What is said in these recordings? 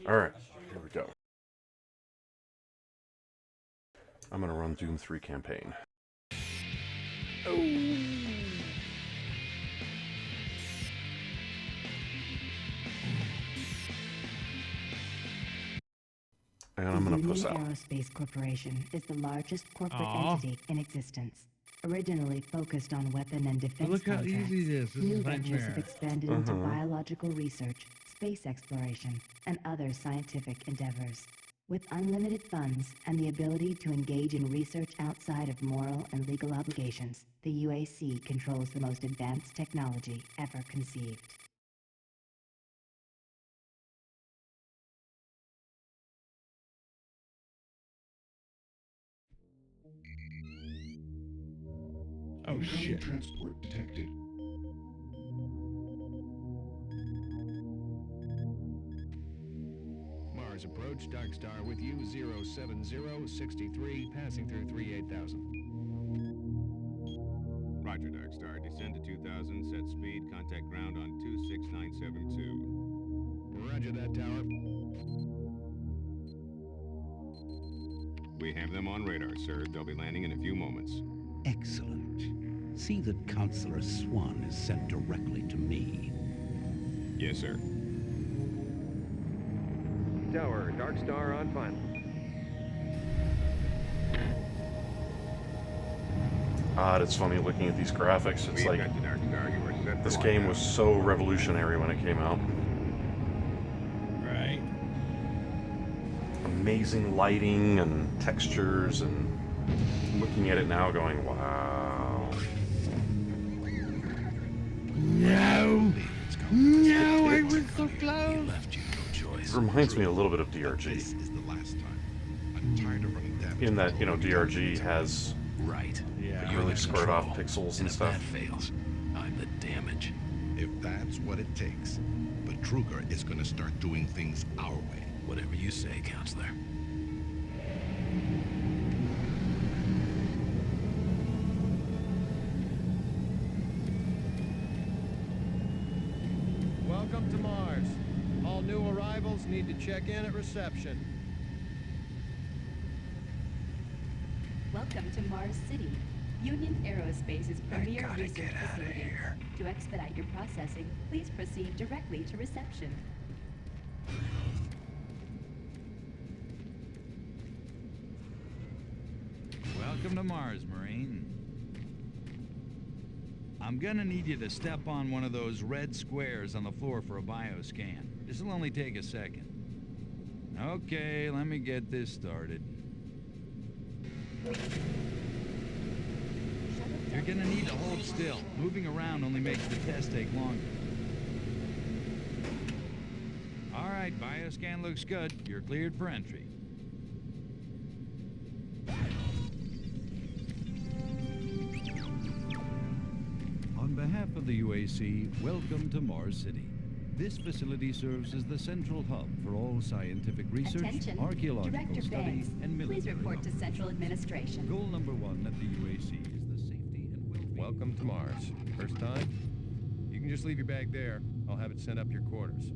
Alright, here we go. I'm gonna run Doom 3 campaign. Oh. And I'm gonna push out. Aerospace Corporation is the largest corporate entity in existence. Originally focused on weapon and defense Look how contracts, easy this is. new This ventures nightmare. have expanded into biological research, space exploration, and other scientific endeavors. With unlimited funds and the ability to engage in research outside of moral and legal obligations, the UAC controls the most advanced technology ever conceived. Oh shit. Transport detected. Mars approach, Dark Star with you, 07063, passing through 38,000. Roger, Dark Star. Descend to 2000, set speed, contact ground on 26972. Roger that, tower. We have them on radar, sir. They'll be landing in a few moments. Excellent. See that Counselor Swan is sent directly to me. Yes, sir. Tower, Dark Star on final. It's funny looking at these graphics. It's We've like got you, Dark Star. You are set for this game lockdown. was so revolutionary when it came out. Right. Amazing lighting and textures, and looking at it now going, wow. No! No, I was so close! It reminds me a little bit of DRG. This is the last time. I'm tired of running damage. In that, you know, DRG has Right. Yeah. really squared off pixels and stuff. fails, I'm the damage. If that's what it takes, but Truger is gonna start doing things our way. Whatever you say, Counselor. Welcome to Mars. All new arrivals need to check in at reception. Welcome to Mars City, Union Aerospace's premier research facility. To expedite your processing, please proceed directly to reception. Welcome to Mars, Marine. I'm gonna need you to step on one of those red squares on the floor for a bioscan. This'll only take a second. Okay, let me get this started. You're gonna need to hold still. Moving around only makes the test take longer. All right, bioscan looks good. You're cleared for entry. On behalf of the UAC, welcome to Mars City. This facility serves as the central hub for all scientific research, Attention, archaeological Director study, Banks, and military please report to operations. Central Administration. Goal number one at the UAC is the safety and well-being. Welcome to Mars. First time? You can just leave your bag there. I'll have it sent up your quarters.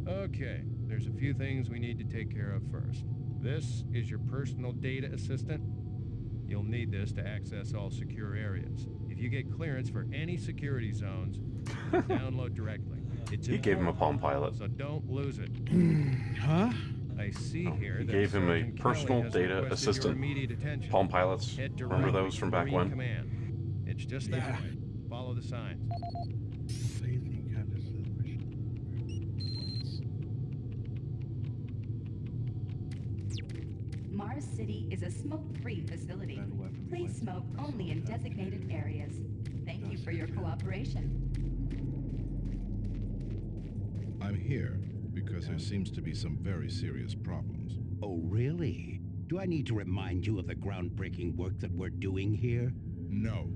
Okay, there's a few things we need to take care of first. This is your personal data assistant. You'll need this to access all secure areas. If you get clearance for any security zones, download directly. It's He gave him a important, Palm Pilot. so don't lose it. Huh? I see here He that gave him a Sergeant personal Kelly has data requested your assistant. immediate attention. Palm Pilots. Head Remember directly those to from back Marine when? Command. It's just that Yeah. way. Follow the signs. Anything kind of celebration. Mars City is a smoke-free facility. Please smoke only in designated areas. Thank you for your cooperation. I'm here because there seems to be some very serious problems. Oh, really? Do I need to remind you of the groundbreaking work that we're doing here? No.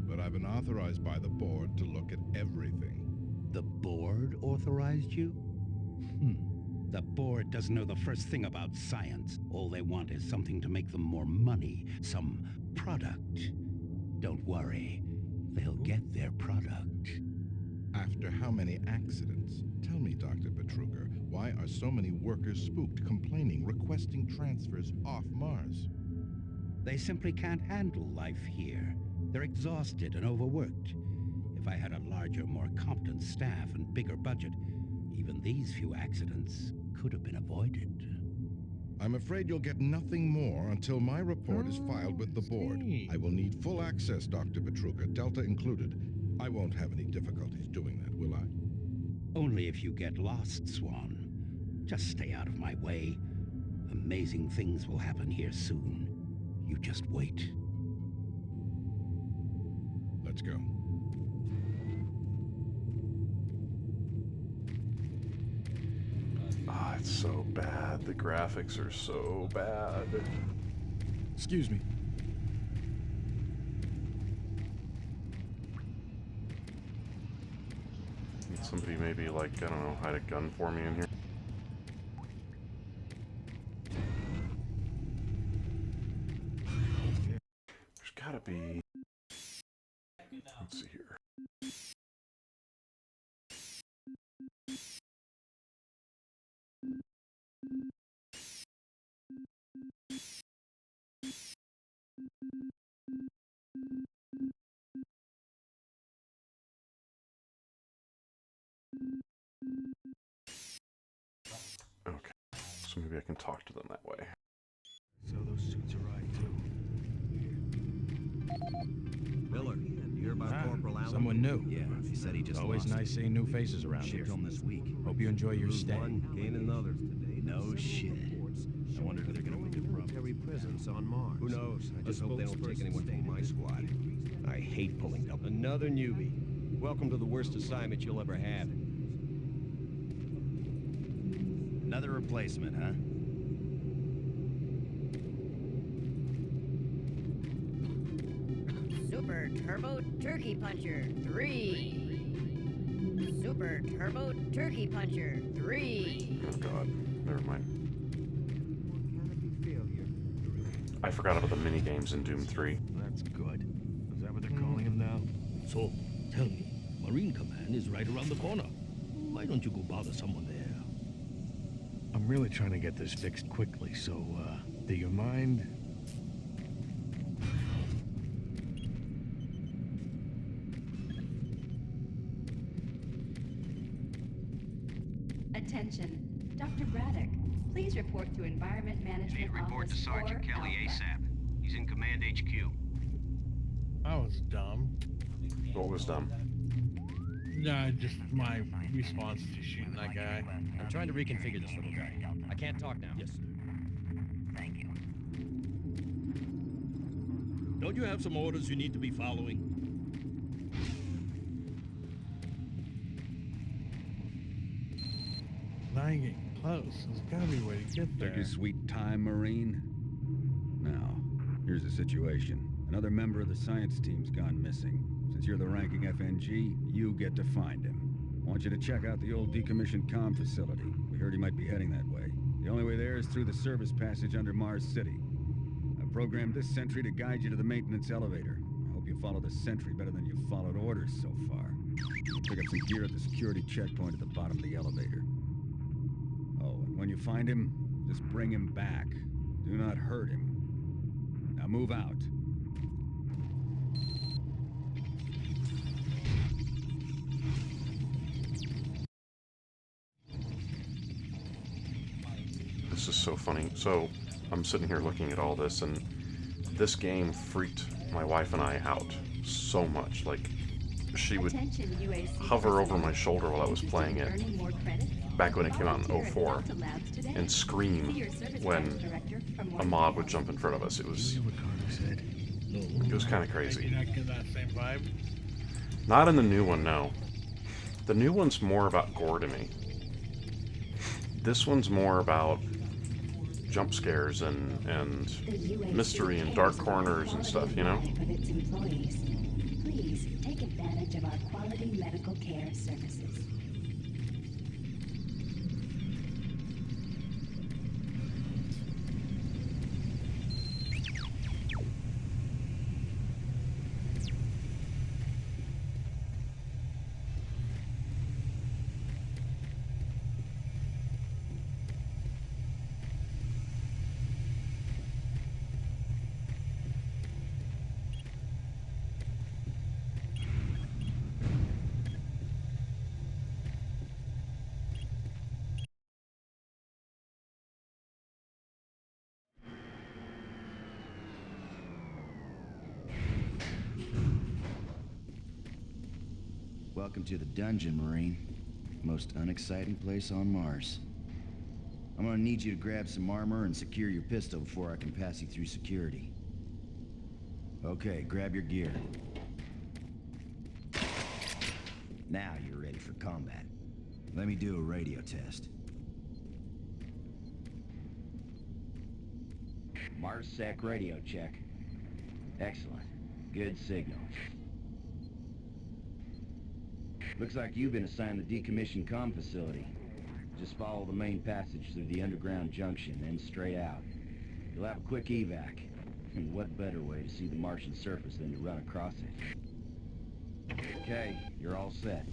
But I've been authorized by the board to look at everything. The board authorized you? The board doesn't know the first thing about science. All they want is something to make them more money, some product. Don't worry, they'll get their product. After how many accidents? Tell me, Dr. Betruger, why Why are so many workers spooked, complaining, requesting transfers off Mars? They simply can't handle life here. They're exhausted and overworked. If I had a larger, more competent staff and bigger budget, even these few accidents could have been avoided. I'm afraid you'll get nothing more until my report is filed with the board. I will need full access, Dr. Petruka, Delta included. I won't have any difficulties doing that, will I? Only if you get lost, Swan. Just stay out of my way. Amazing things will happen here soon. You just wait. Let's go. Ah, it's so bad. The graphics are so bad. Excuse me. Need somebody maybe like, I don't know, hide a gun for me in here. There's gotta be... Let's see here. Okay, so maybe I can talk to them that way. So those suits arrived too. Miller, you hear about Corporal Allen? Someone new. Yeah, he said he just Always lost nice it. seeing new faces around here. Shipped home this week. Hope you enjoy your Lose stay. one, gaining others today. No shit. I wonder who they're gonna wake up from. Military presence on Mars. Who knows? I just hope they don't take anyone from my squad. I hate pulling double. Another newbie. Welcome to the worst assignment you'll ever have. Another replacement, huh? Super Turbo Turkey Puncher 3. Super Turbo Turkey Puncher 3. Oh god, never mind. I forgot about the mini games in Doom 3. That's good. Is that what they're calling him now? So, tell me, Marine Command is right around the corner. Why don't you go bother someone there? I'm really trying to get this fixed quickly, so, do you mind? Attention. Dr. Braddock, please report to Environment Management Need a report to Office Sergeant 4 Kelly Alpha. ASAP. He's in Command HQ. I was dumb. What was dumb? Nah, just my response to shooting that guy. I'm trying to reconfigure this little guy. I can't talk now. Yes, sir. Thank you. Don't you have some orders you need to be following? Now you're getting close. There's gotta be a way to get there. Take your sweet time, Marine. Now, here's the situation. Another member of the science team's gone missing. Since you're the ranking FNG, you get to find him. I want you to check out the old decommissioned comm facility. We heard he might be heading that way. The only way there is through the service passage under Mars City. I've programmed this sentry to guide you to the maintenance elevator. I hope you follow the sentry better than you've followed orders so far. Pick up some gear at the security checkpoint at the bottom of the elevator. Oh, and when you find him, just bring him back. Do not hurt him. Now move out. This is so funny. So, I'm sitting here looking at all this, and this game freaked my wife and I out so much. Like, she would Attention, UAC hover over my personnel. shoulder while I was playing it, Earning more credit? back when it came out in Volunteer at 04, Delta Labs today. and See scream your service when desk director for more a mob would details. jump in front of us. It was No. it was kind of crazy. You're not getting that same vibe? Not in the new one, no. The new one's more about gore to me. This one's more about jump scares and The UAC mystery and cares dark about corners and stuff, you know? quality life of its employees. Please take advantage of our quality medical care services. Welcome to the dungeon, Marine. Most unexciting place on Mars. I'm gonna need you to grab some armor and secure your pistol before I can pass you through security. Okay, grab your gear. Now you're ready for combat. Let me do a radio test. MarsSec radio check. Excellent. Good signal. Looks like you've been assigned the decommissioned comm facility. Just follow the main passage through the underground junction, then straight out. You'll have a quick evac. And what better way to see the Martian surface than to run across it? Okay, you're all set.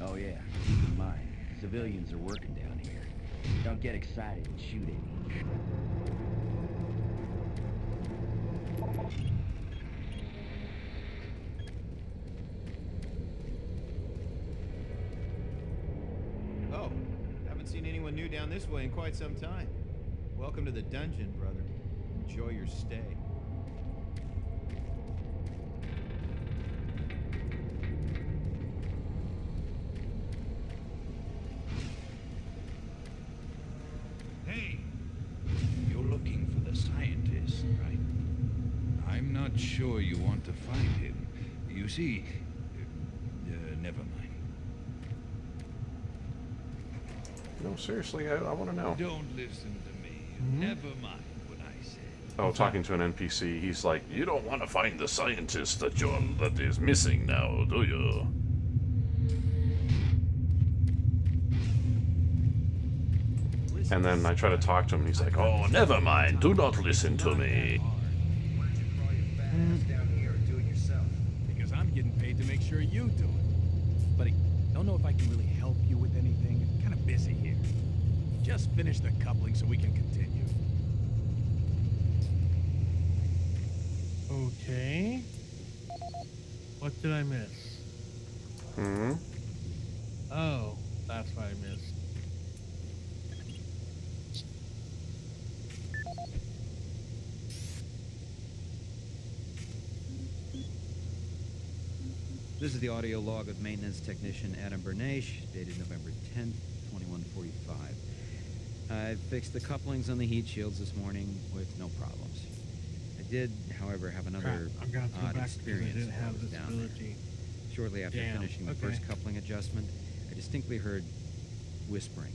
Oh yeah, keep in mind, civilians are working down here. Don't get excited and shoot any. Oh, haven't seen anyone new down this way in quite some time. Welcome to the dungeon, brother. Enjoy your stay. Hey, you're looking for the scientist, right? I'm not sure you want to find him. You see, never mind. No, seriously, I want to know. Don't listen to me. Never mind what I said. Oh, talking to an NPC, he's like, you don't want to find the scientist that is missing now, do you? And then I try to talk to him, and he's like, oh, never mind, do not listen to me. Because I'm getting paid to make sure you do it. Buddy, don't know if I can really help you with anything. I'm kind of busy here. Just finish the coupling so we can continue. Okay. What did I miss? Oh, that's what I missed. This is the audio log of maintenance technician Adam Bernache, dated November 10th, 2145. I fixed the couplings on the heat shields this morning with no problems. I did, however, have another odd experience while I was down there. Shortly after finishing the first coupling adjustment, I distinctly heard whispering.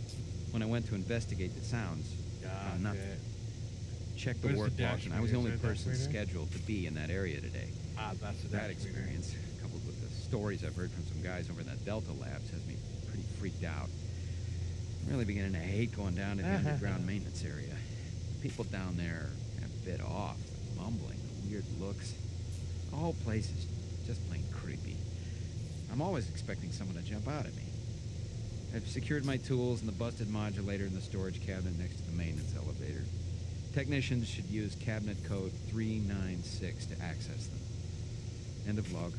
When I went to investigate the sounds, I found nothing. Checked the work log, and I was the only person scheduled to be in that area today. That's that experience, coupled with the stories I've heard from some guys over in that Delta Labs, has me pretty freaked out. I'm really beginning to hate going down to the underground maintenance area. People down there are a bit off, mumbling, weird looks. The whole place is just plain creepy. I'm always expecting someone to jump out at me. I've secured my tools and the busted modulator in the storage cabinet next to the maintenance elevator. Technicians should use cabinet code 396 to access them. End of log.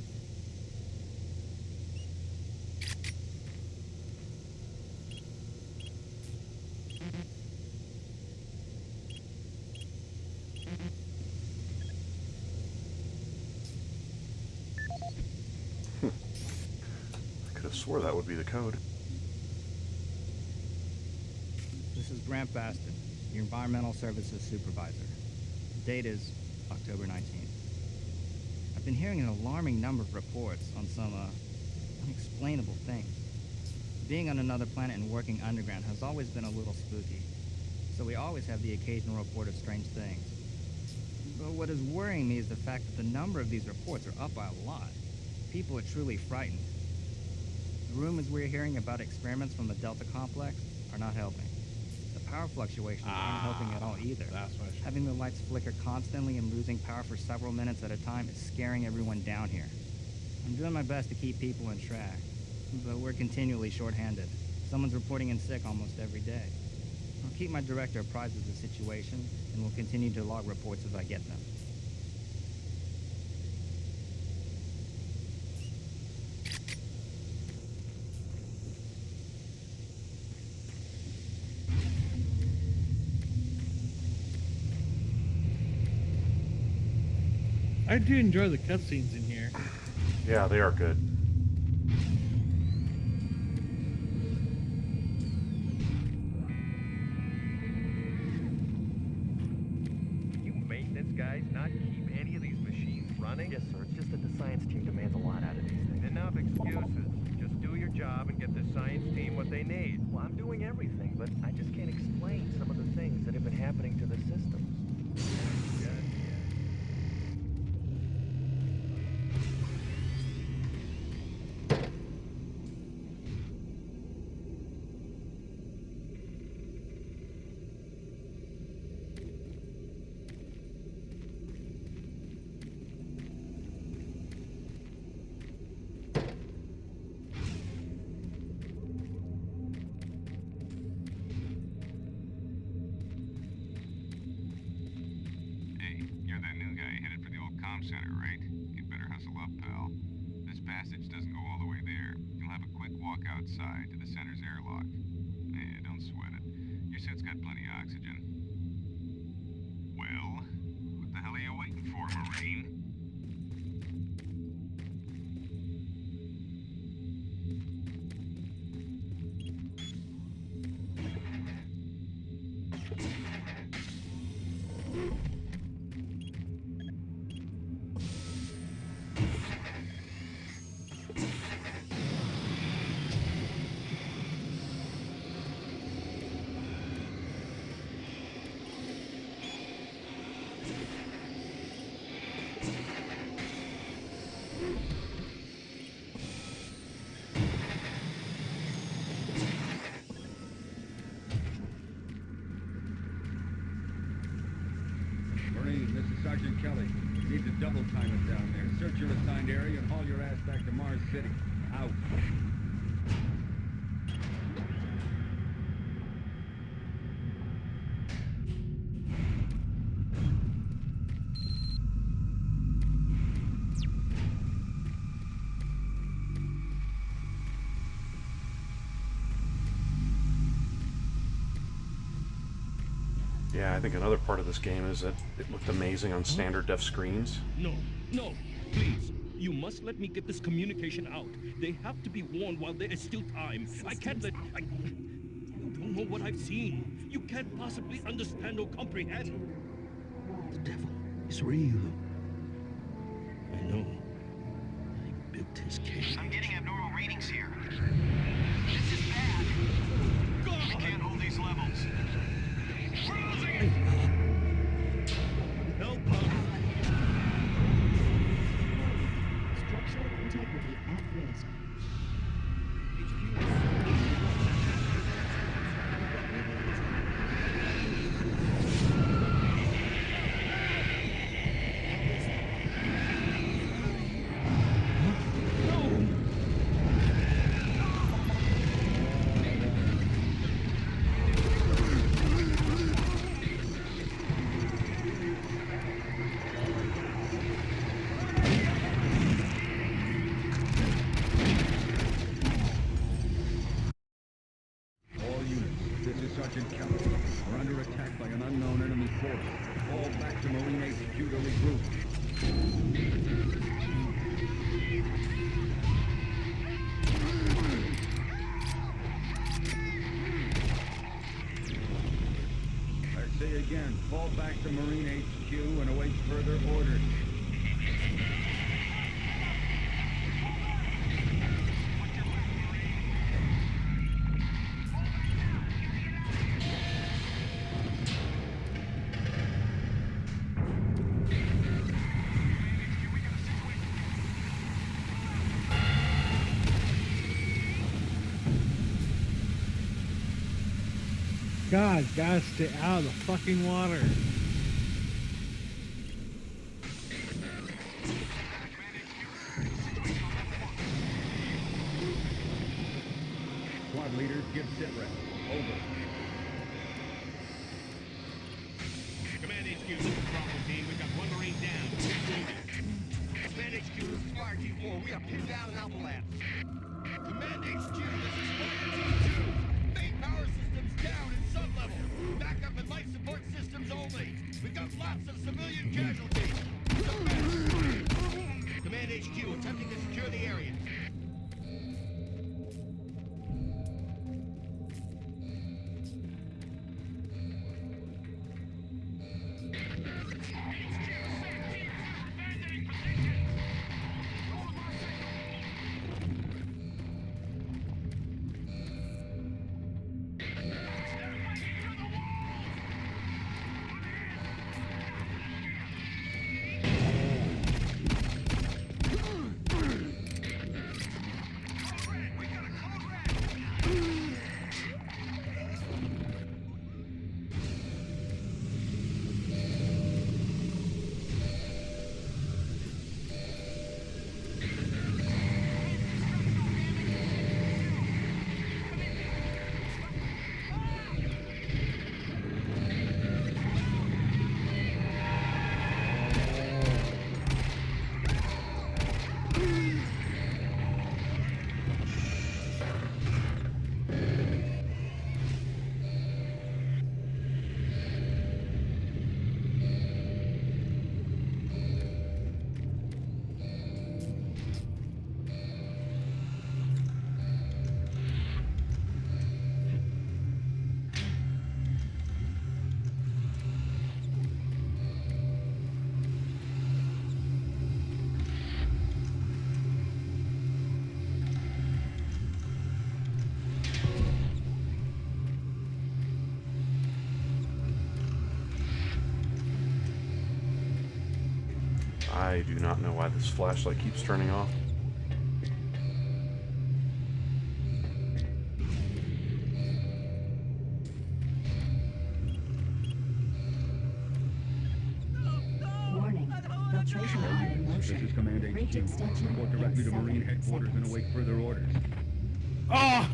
I could have swore that would be the code. This is Grant Baston, your Environmental Services Supervisor. The date is October 19th. I've been hearing an alarming number of reports on some unexplainable things. Being on another planet and working underground has always been a little spooky, so we always have the occasional report of strange things. But what is worrying me is the fact that the number of these reports are up by a lot. People are truly frightened. The rumors we're hearing about experiments from the Delta Complex are not helping. The power fluctuations aren't helping at all either. Having the lights flicker constantly and losing power for several minutes at a time is scaring everyone down here. I'm doing my best to keep people in track, but we're continually short-handed. Someone's reporting in sick almost every day. I'll keep my director apprised of the situation, and will continue to log reports as I get them. I do enjoy the cutscenes in here. Yeah, they are good. running? Yes, sir. It's just that the science team demands a lot out of these things. Enough excuses. Just do your job and get the science team what they need. Well, I'm doing everything, but I just can't explain some of the things that have been happening to the systems. Center, right? You'd better hustle up, pal. This passage doesn't go all the way there. You'll have a quick walk outside to the center's airlock. Don't sweat it. Your suit's got plenty of oxygen. Well, what the hell are you waiting for, Marine? Sergeant Kelly. Need to double time it down there. Search your assigned area and haul your ass back to Mars City. Out. Yeah, I think another part of this game is that it looked amazing on standard def screens. No, please. You must let me get this communication out. They have to be warned while there is still time. I can't let... You don't know what I've seen. You can't possibly understand or comprehend. The devil is real. I know. I built his case. I'm getting abnormal readings here. This is bad. God! We can't hold these levels. Help us! Structural integrity at risk. Sergeant Kelly. We're under attack by an unknown enemy force. Fall back to Marine HQ to regroup. I say again, fall back to Marine HQ and await further orders. God, gotta stay out of the fucking water. Squad leaders, give sit rep. Over. Command HQ, this is Bravo team. We've got one Marine down. Command HQ, this is Fire G4. We are pinned down in Alpha Labs. Command HQ, this is Fire G2. Main power systems down in sub-level. Backup and life support systems only. We've got lots of civilian casualties. Command HQ, attempting to secure the area. I do not know why this flashlight keeps turning off. Warning. Filtration pod in This motion. is Command Bridge HQ. extension Report in directly to 7 Marine Headquarters and seconds. await further orders. Oh!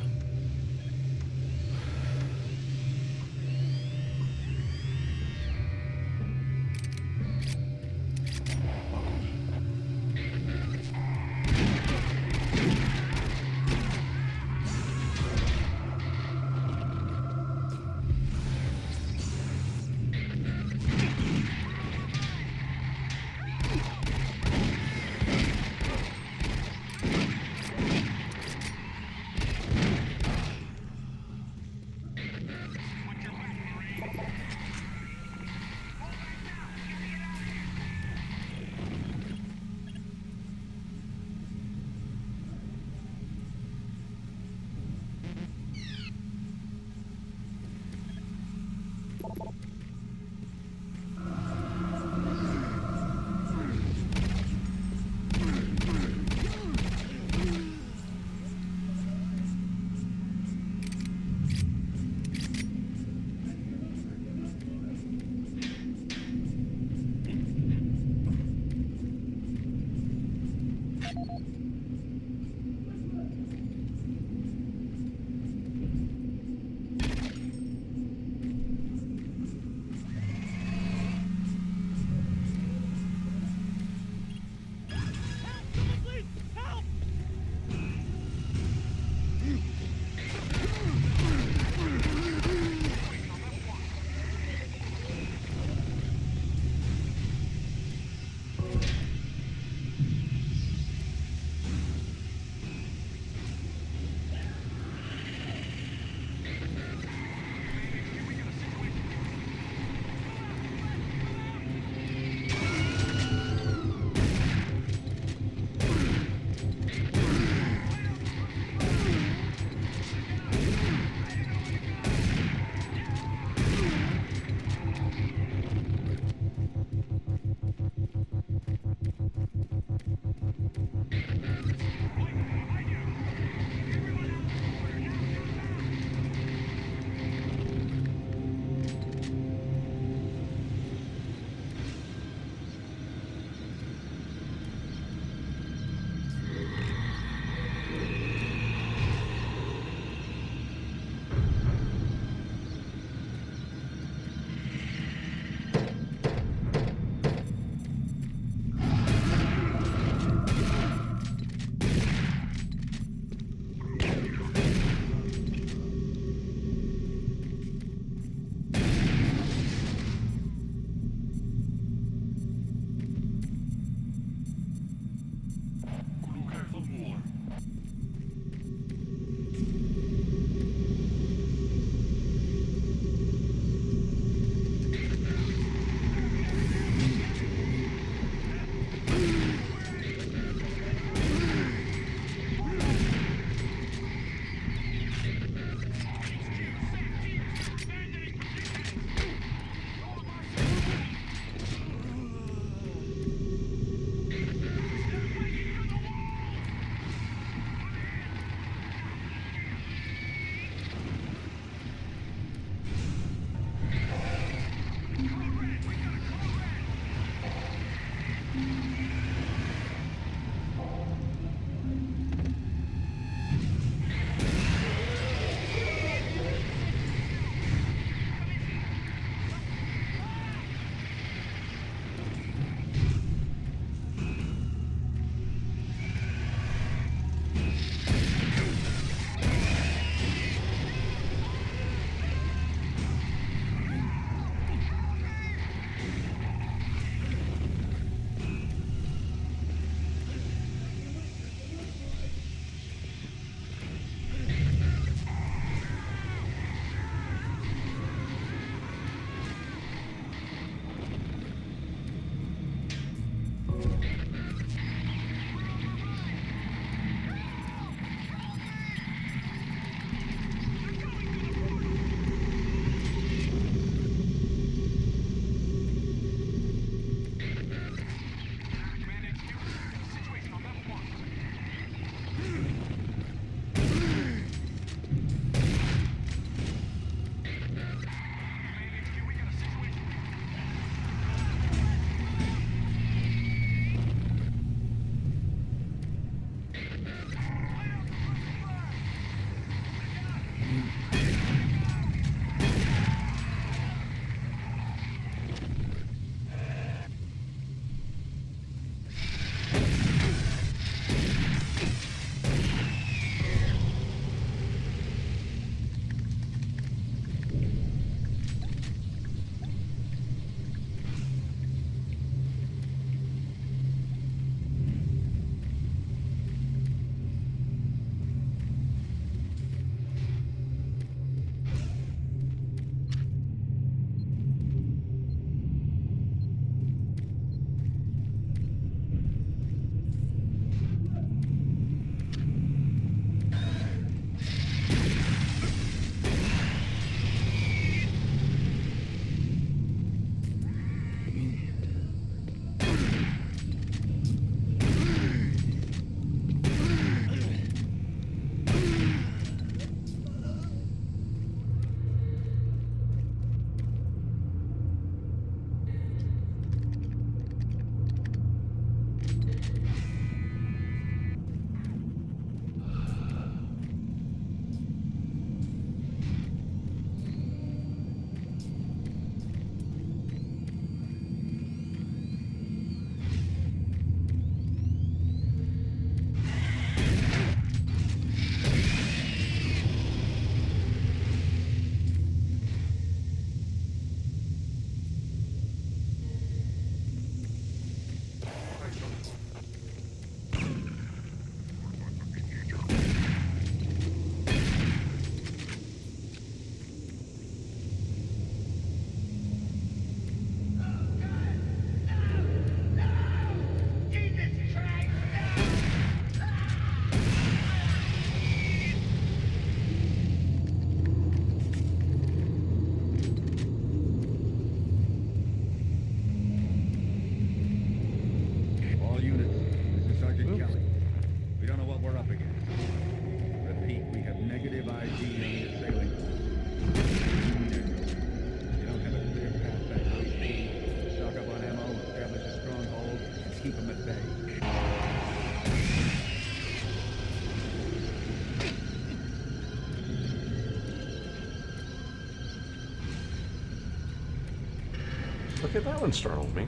Okay, that one startled me.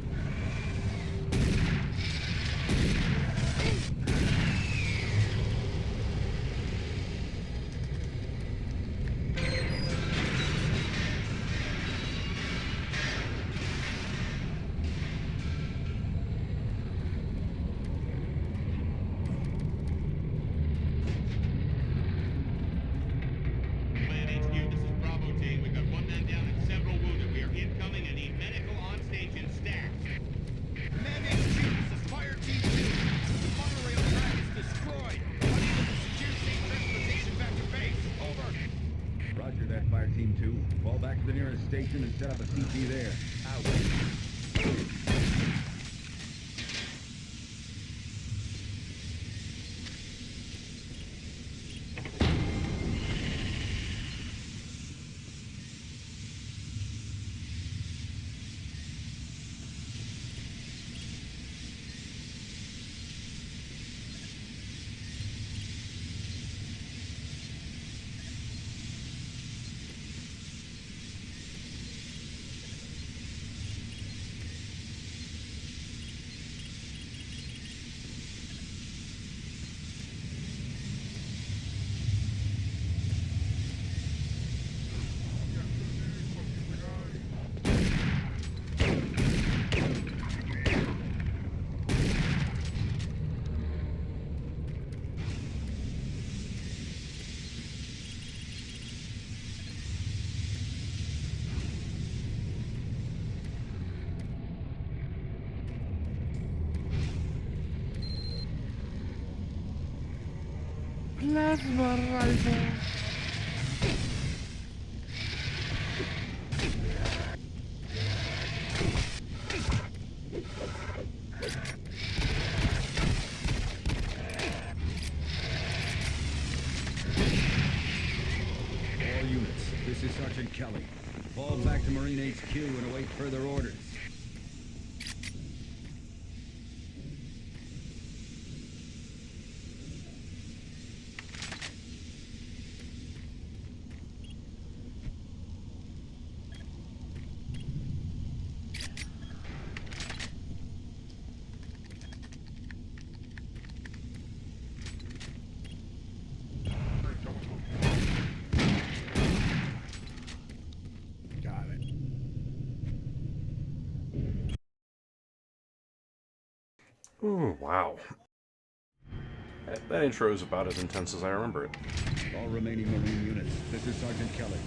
Station and set up a CP there. Plasma rifle. All units, this is Sergeant Kelly. Fall back to Marine HQ and await further orders. Ooh, wow. That intro is about as intense as I remember it. All remaining Marine units, this is Sergeant Kelly.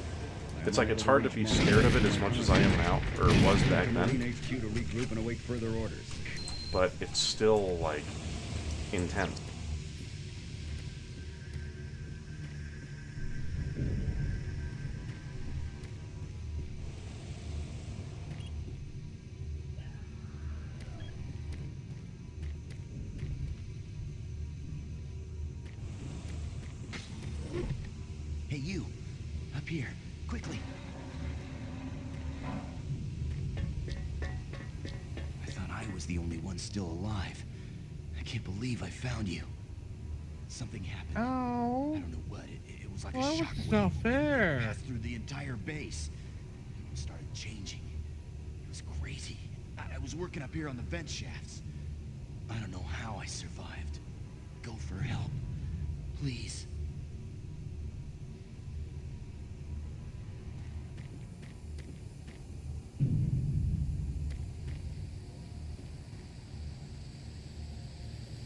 It's like it's hard to be scared of it as much as I am now, or was back then. Marine HQ to regroup and await further orders. But it's still, like, intense. Hey, you! Up here, quickly! I thought I was the only one still alive. I can't believe I found you. Something happened. Oh. I don't know what. It was like a Well, shockwave. it's not fair. Passed through the entire base. It started changing. It was crazy. I was working up here on the vent shafts. I don't know how I survived. Go for help. Please.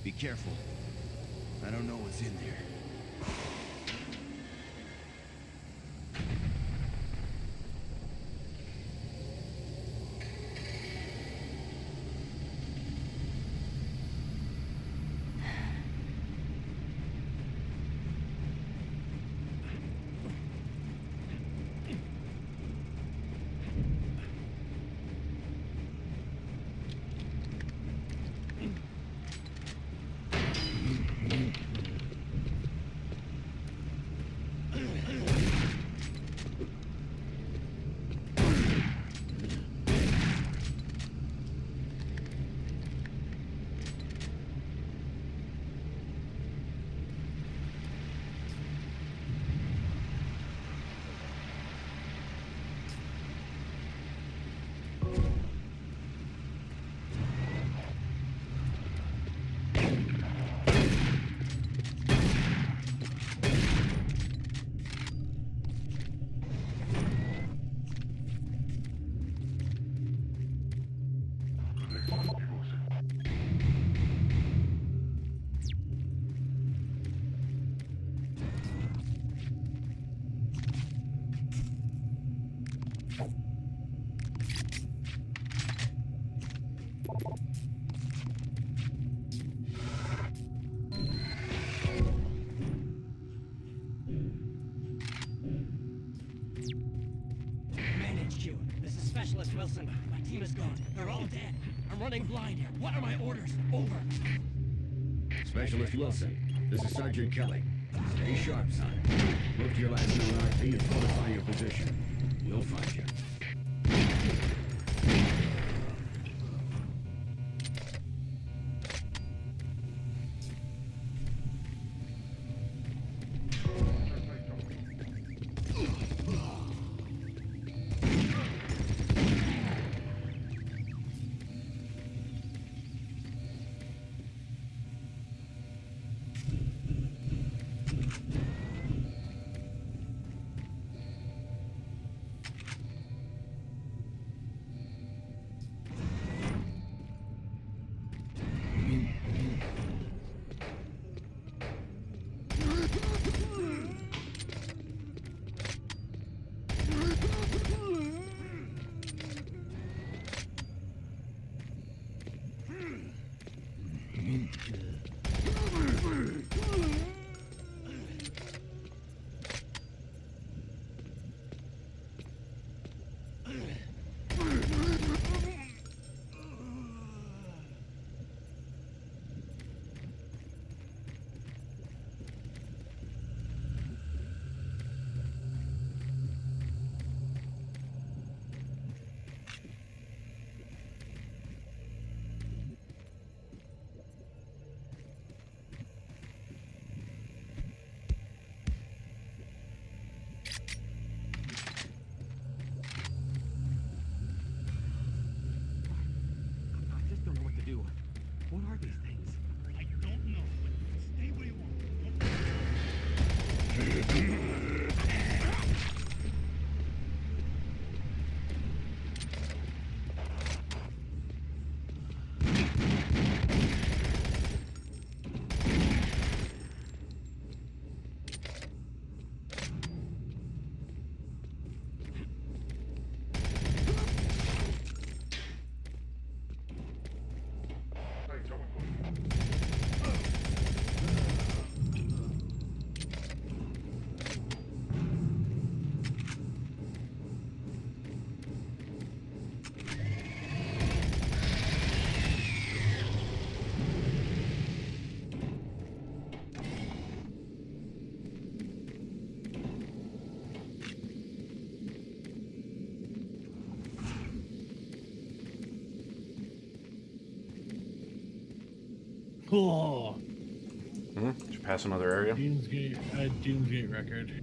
Be careful. I don't know what's in there. Man HQ, this is Specialist Wilson. My team is gone. They're all dead. I'm running blind here. What are my orders? Over. Specialist Wilson, this is Sergeant Kelly. Stay sharp, son. Look to your last known RP and fortify your position. We'll find you. I just don't know what to do. What are these things? I don't know. Stay where you Cool. Did you pass another area? Doomsgate record.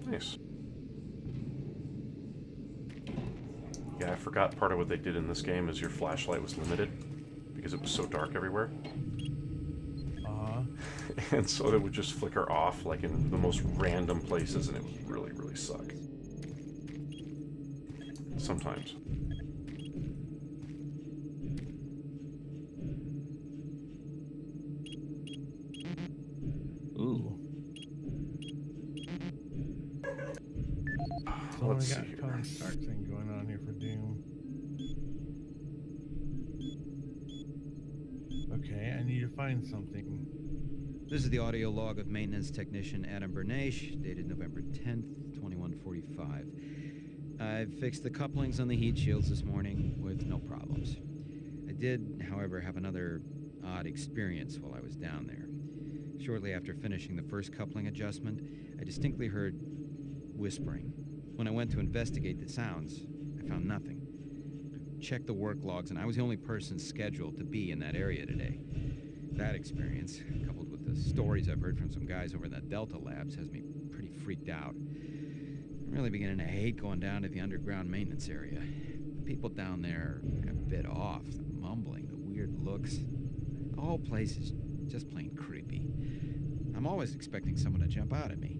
Nice. Yeah, I forgot part of what they did in this game is your flashlight was limited because it was so dark everywhere. And so it would just flicker off like in the most random places and it would really, really suck. Sometimes. Ooh. So Let's we see got here. Tony Stark thing going on here for Doom. Okay, I need to find something. This is the audio log of maintenance technician Adam Bernache, dated November 10th, 2145. I've fixed the couplings on the heat shields this morning with no problems. I did, however, have another odd experience while I was down there. Shortly after finishing the first coupling adjustment, I distinctly heard whispering. When I went to investigate the sounds, I found nothing. Checked the work logs, and I was the only person scheduled to be in that area today. That experience, coupled with the stories I've heard from some guys over in that Delta Labs, has me pretty freaked out. I'm really beginning to hate going down to the underground maintenance area. The people down there are a bit off, the mumbling, the weird looks. The whole place is just plain creepy. I'm always expecting someone to jump out at me.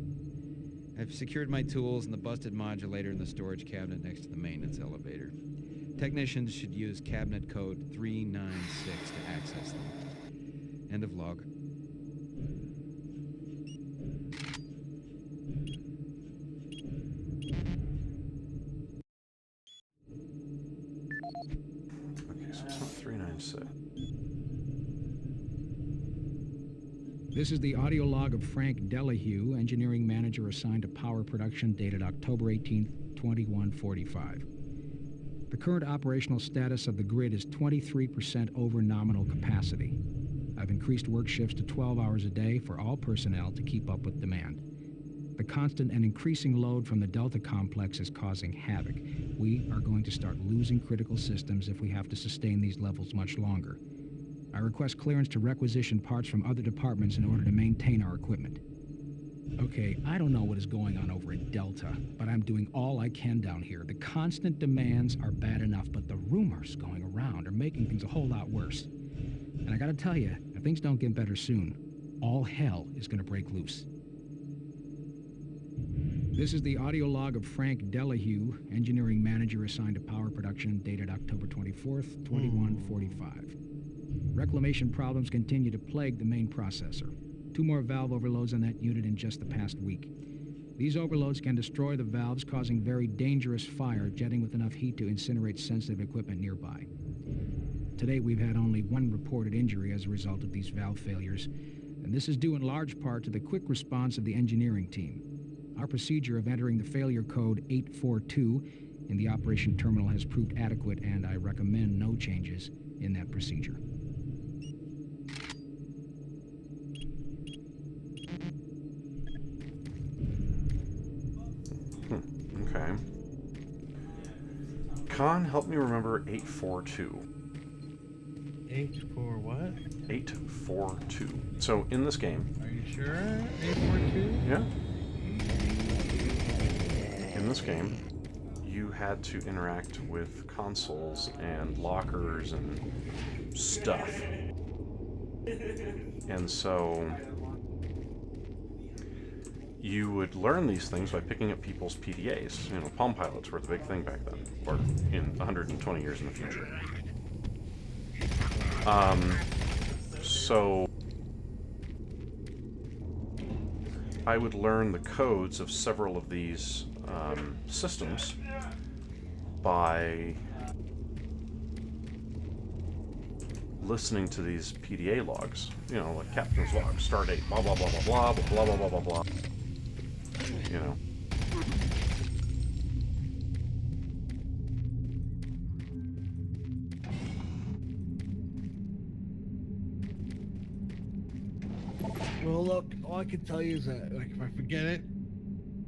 I've secured my tools and the busted modulator in the storage cabinet next to the maintenance elevator. Technicians should use cabinet code 396 to access them. End of log. see. This is the audio log of Frank Delahue, engineering manager assigned to power production, dated October 18th, 2145. The current operational status of the grid is 23% over nominal capacity. I've increased work shifts to 12 hours a day for all personnel to keep up with demand. The constant and increasing load from the Delta complex is causing havoc. We are going to start losing critical systems if we have to sustain these levels much longer. I request clearance to requisition parts from other departments in order to maintain our equipment. Okay, I don't know what is going on over at Delta, but I'm doing all I can down here. The constant demands are bad enough, but the rumors going around are making things a whole lot worse. And I gotta tell you, if things don't get better soon, all hell is gonna break loose. This is the audio log of Frank Delahue, engineering manager assigned to power production, dated October 24th, 2145. Reclamation problems continue to plague the main processor. 2 more valve overloads on that unit in just the past week. These overloads can destroy the valves, causing very dangerous fire, jetting with enough heat to incinerate sensitive equipment nearby. Today, we've had only 1 reported injury as a result of these valve failures, and this is due in large part to the quick response of the engineering team. Our procedure of entering the failure code 842 in the operation terminal has proved adequate, and I recommend no changes in that procedure. Okay. Khan, help me remember 842. 8 for what? 842. So in this game. Are you sure? 842? Yeah. In this game, you had to interact with consoles and lockers and stuff. And so you would learn these things by picking up people's PDAs. You know, Palm Pilots were the big thing back then, or in 120 years in the future. So I would learn the codes of several of these systems by listening to these PDA logs. You know, like Captain's log, Stardate, blah blah blah blah blah blah blah blah blah blah. You know. Well, look, all I can tell you is that, like, if I forget it,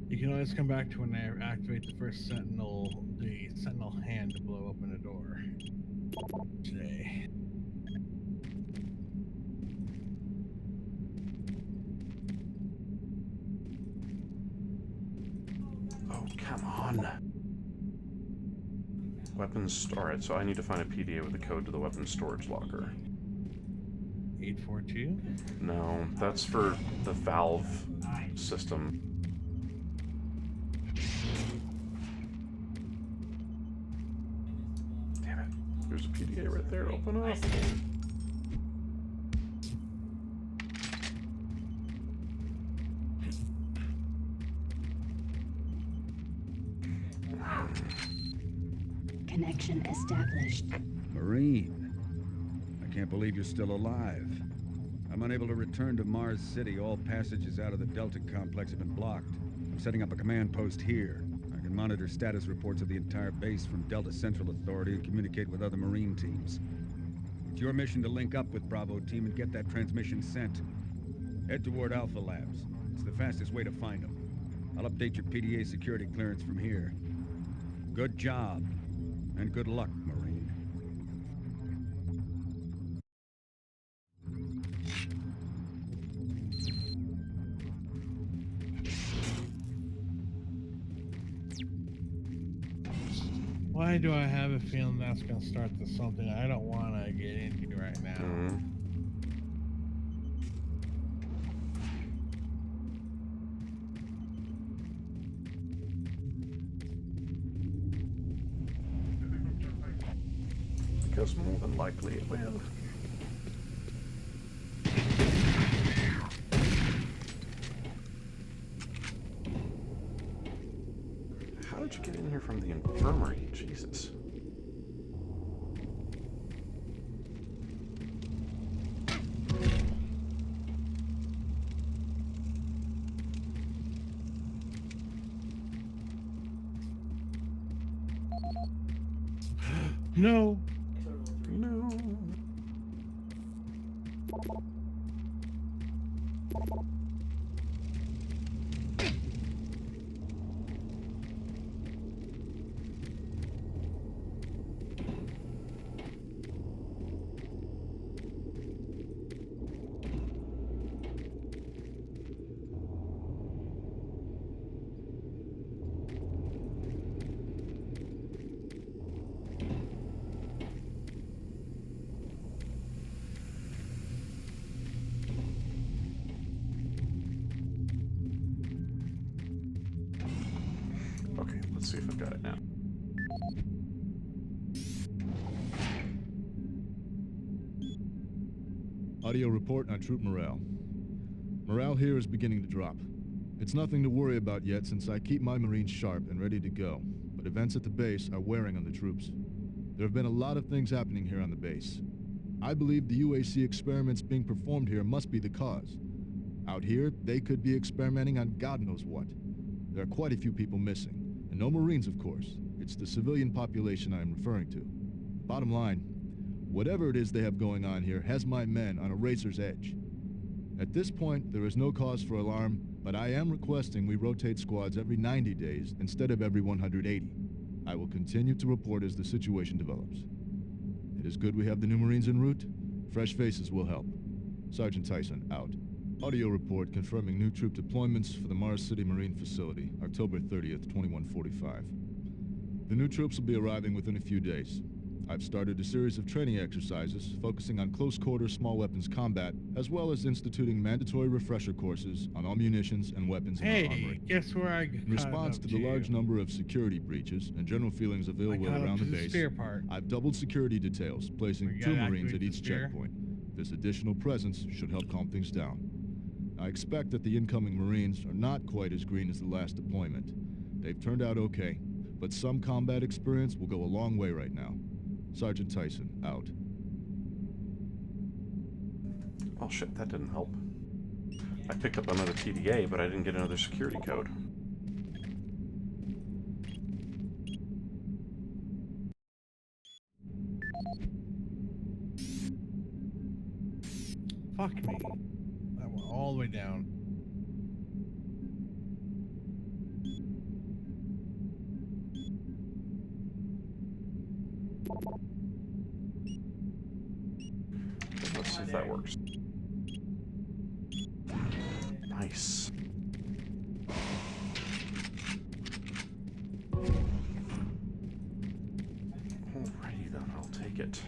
you can always come back to when I activate the first sentinel, the sentinel hand to blow open a door. Today. Oh, come on. Weapons. Alright, so I need to find a PDA with the code to the weapons storage locker. 842? No, that's for the valve system. Damn it. There's a PDA right there. Open up. Connection established. Marine. I can't believe you're still alive. I'm unable to return to Mars City. All passages out of the Delta complex have been blocked. I'm setting up a command post here. I can monitor status reports of the entire base from Delta Central Authority and communicate with other Marine teams. It's your mission to link up with Bravo Team and get that transmission sent. Head toward Alpha Labs. It's the fastest way to find them. I'll update your PDA security clearance from here. Good job, and good luck, Marine. Why do I have a feeling that's going to start to something I don't want to get into right now? Because more than likely it will. How did you get in here from the infirmary? Jesus. No. No. Okay, let's see if I've got it now. Audio report on troop morale. Morale here is beginning to drop. It's nothing to worry about yet since I keep my Marines sharp and ready to go, but events at the base are wearing on the troops. There have been a lot of things happening here on the base. I believe the UAC experiments being performed here must be the cause. Out here, they could be experimenting on God knows what. There are quite a few people missing, and no Marines, of course. It's the civilian population I am referring to. Bottom line, whatever it is they have going on here has my men on a razor's edge. At this point, there is no cause for alarm, but I am requesting we rotate squads every 90 days instead of every 180. I will continue to report as the situation develops. It is good we have the new Marines en route. Fresh faces will help. Sergeant Tyson, out. Audio report confirming new troop deployments for the Mars City Marine Facility, October 30th, 2145. The new troops will be arriving within a few days. I've started a series of training exercises focusing on close-quarter small weapons combat, as well as instituting mandatory refresher courses on all munitions and weapons in our armory. Guess where I In response to the large number of security breaches and general feelings of ill will around the base, I've doubled security details, placing 2 Marines at each checkpoint. This additional presence should help calm things down. I expect that the incoming Marines are not quite as green as the last deployment. They've turned out okay, but some combat experience will go a long way right now. Sergeant Tyson, out. Oh shit, that didn't help. I picked up another TDA, but I didn't get another security code. Fuck me. That went all the way down. Let's see if that works. Nice. Alrighty then, I'll take it.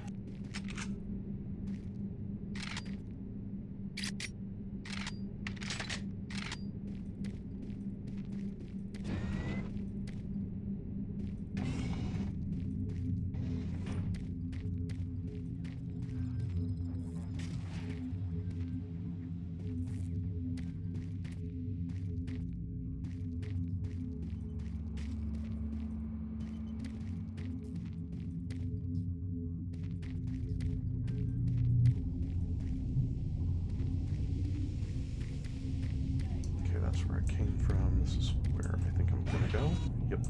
That's where it came from. This is where I think I'm gonna go. Yep.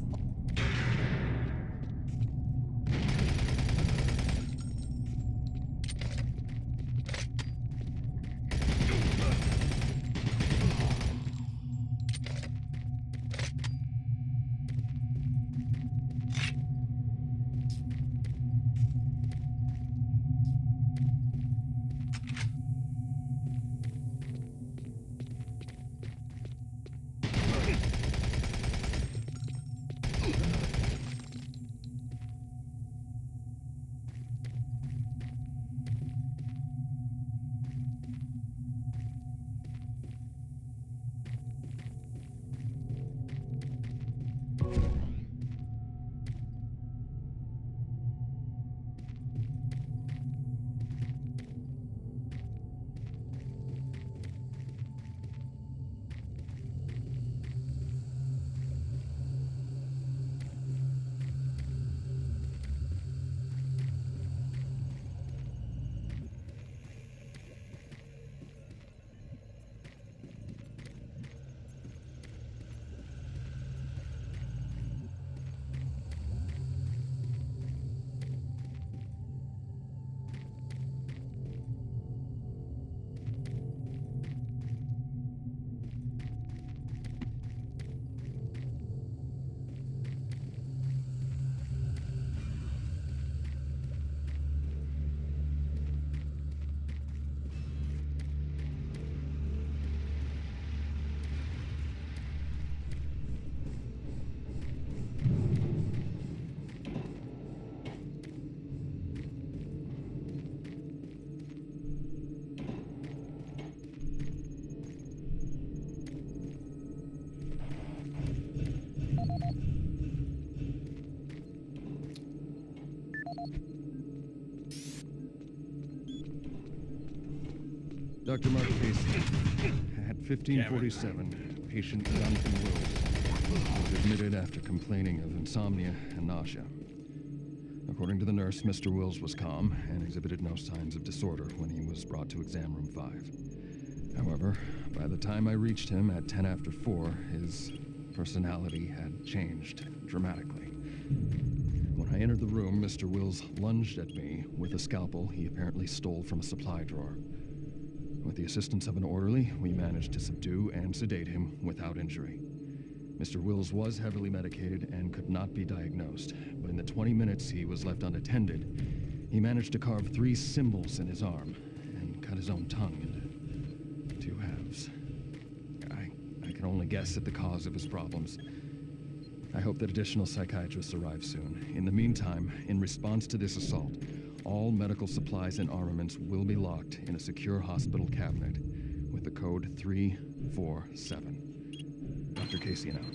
Dr. Mark Casey, at 1547, patient Jonathan Wills was admitted after complaining of insomnia and nausea. According to the nurse, Mr. Wills was calm and exhibited no signs of disorder when he was brought to exam room 5. However, by the time I reached him at 10 after 4, his personality had changed dramatically. When I entered the room, Mr. Wills lunged at me with a scalpel he apparently stole from a supply drawer. With the assistance of an orderly, we managed to subdue and sedate him without injury. Mr. Wills was heavily medicated and could not be diagnosed, but in the 20 minutes he was left unattended, he managed to carve 3 symbols in his arm and cut his own tongue into 2 halves. I can only guess at the cause of his problems. I hope that additional psychiatrists arrive soon. In the meantime, in response to this assault, all medical supplies and armaments will be locked in a secure hospital cabinet with the code 347. Dr. Casey and out.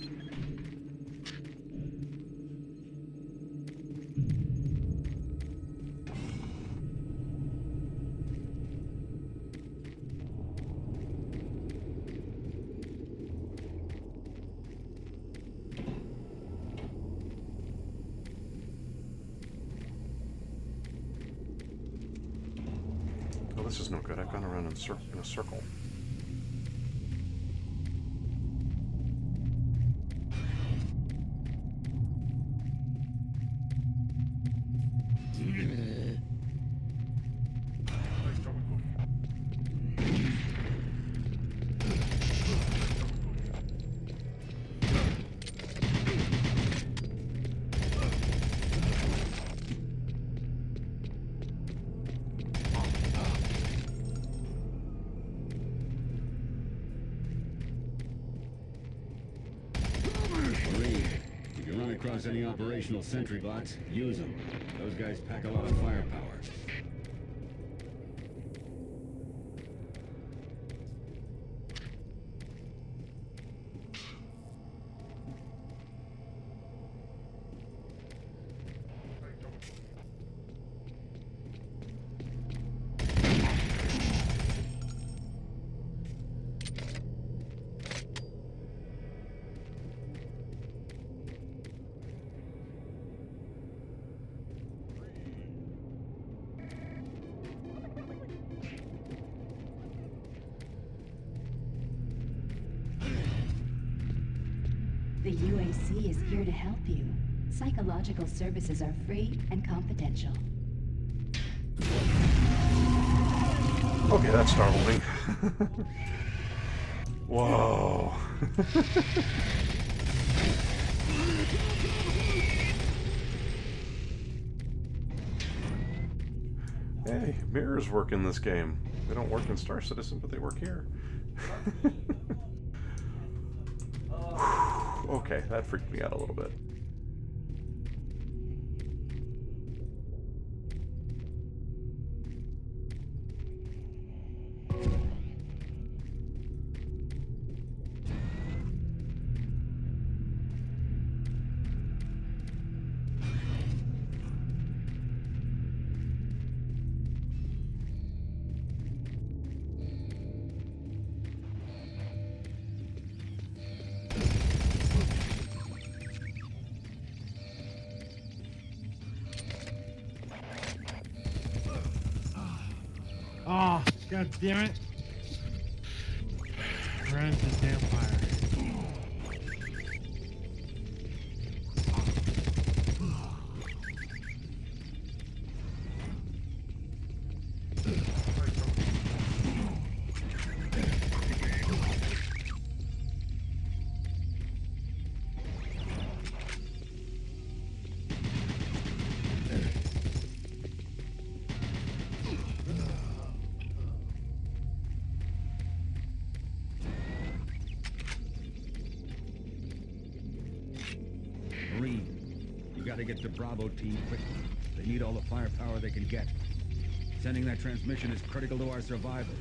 Oh, this is no good. I've gone around in a circle. Across any operational sentry bots, use them. Those guys pack a lot of firepower. The UAC is here to help you. Psychological services are free and confidential. Okay, that's startling. Whoa. Hey, mirrors work in this game. They don't work in Star Citizen, but they work here. Okay, that freaked me out a little bit. Oh, god damn it. Ran into the damn fire. You gotta get the Bravo team quickly. They need all the firepower they can get. Sending that transmission is critical to our survival.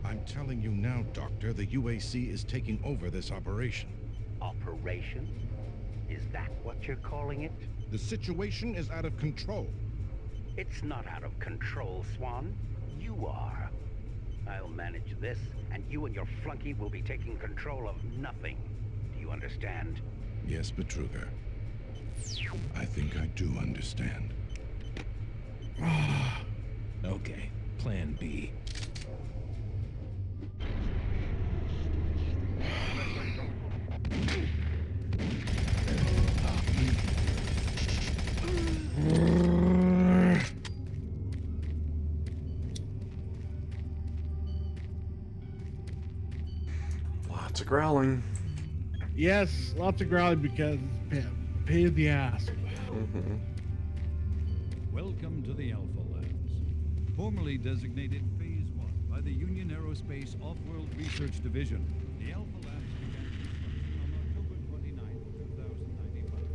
I'm telling you now, Doctor, the UAC is taking over this operation. Operation? Is that what you're calling it? The situation is out of control. It's not out of control, Swan. You are. I'll manage this, and you and your flunky will be taking control of nothing. Do you understand? Yes, Betruger. I think I do understand. Okay, plan B. Lots of growling. Yes, lots of growling because it's pain in the ass. Welcome to the Alpha Labs, formerly designated Phase 1 by the Union Aerospace Off-World Research Division. The Alpha Labs began construction on October 29, 2095.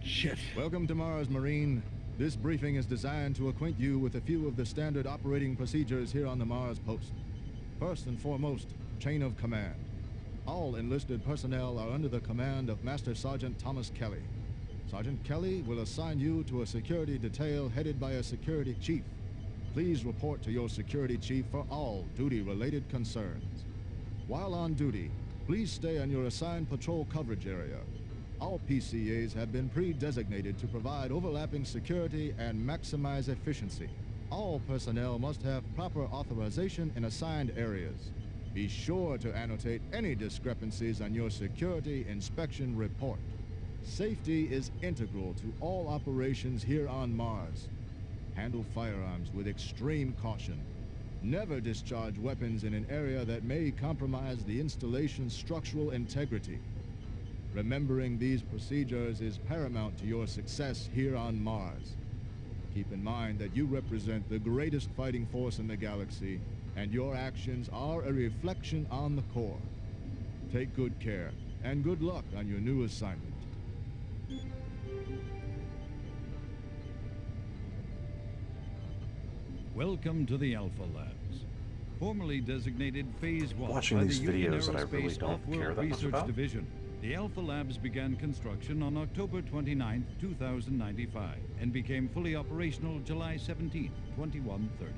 Shit. Welcome to Mars, Marine. This briefing is designed to acquaint you with a few of the standard operating procedures here on the Mars post. First and foremost, chain of command. All enlisted personnel are under the command of Master Sergeant Thomas Kelly. Sergeant Kelly will assign you to a security detail headed by a security chief. Please report to your security chief for all duty-related concerns. While on duty, please stay on your assigned patrol coverage area. All PCAs have been pre-designated to provide overlapping security and maximize efficiency. All personnel must have proper authorization in assigned areas. Be sure to annotate any discrepancies on your security inspection report. Safety is integral to all operations here on Mars. Handle firearms with extreme caution. Never discharge weapons in an area that may compromise the installation's structural integrity. Remembering these procedures is paramount to your success here on Mars. Keep in mind that you represent the greatest fighting force in the galaxy, and your actions are a reflection on the Corps. Take good care, and good luck on your new assignment. Welcome to the Alpha Labs, formerly designated Phase 1 Watching by these the Union videos that I really Aerospace don't care Off-World that much Research about. Division. The Alpha Labs began construction on October 29, 2095, and became fully operational July 17, 2130.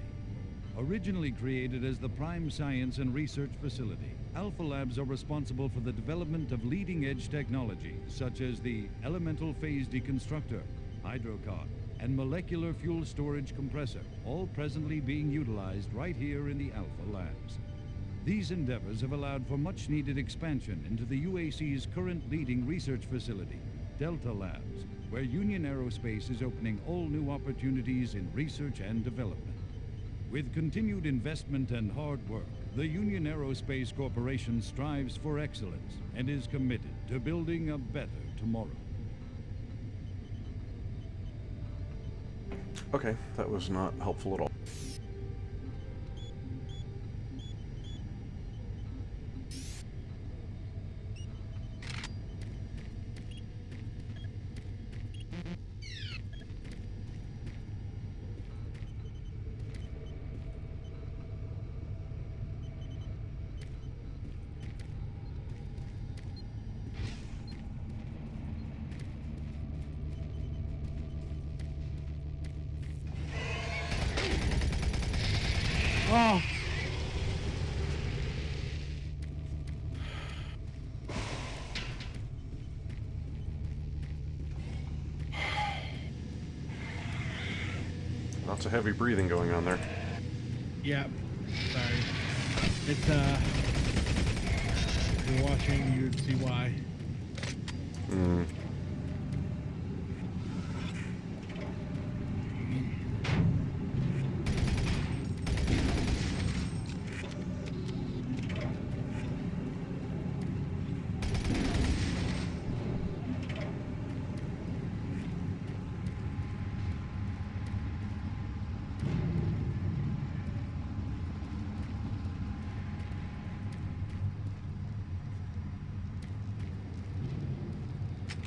Originally created as the Prime Science and Research Facility, Alpha Labs are responsible for the development of leading-edge technology, such as the Elemental Phase Deconstructor, Hydrocon, and Molecular Fuel Storage Compressor, all presently being utilized right here in the Alpha Labs. These endeavors have allowed for much-needed expansion into the UAC's current leading research facility, Delta Labs, where Union Aerospace is opening all new opportunities in research and development. With continued investment and hard work, the Union Aerospace Corporation strives for excellence and is committed to building a better tomorrow. Okay, that was not helpful at all. Oh. Lots of heavy breathing going on there. Yeah. Sorry. It's if you're watching, you'd see why. Hmm.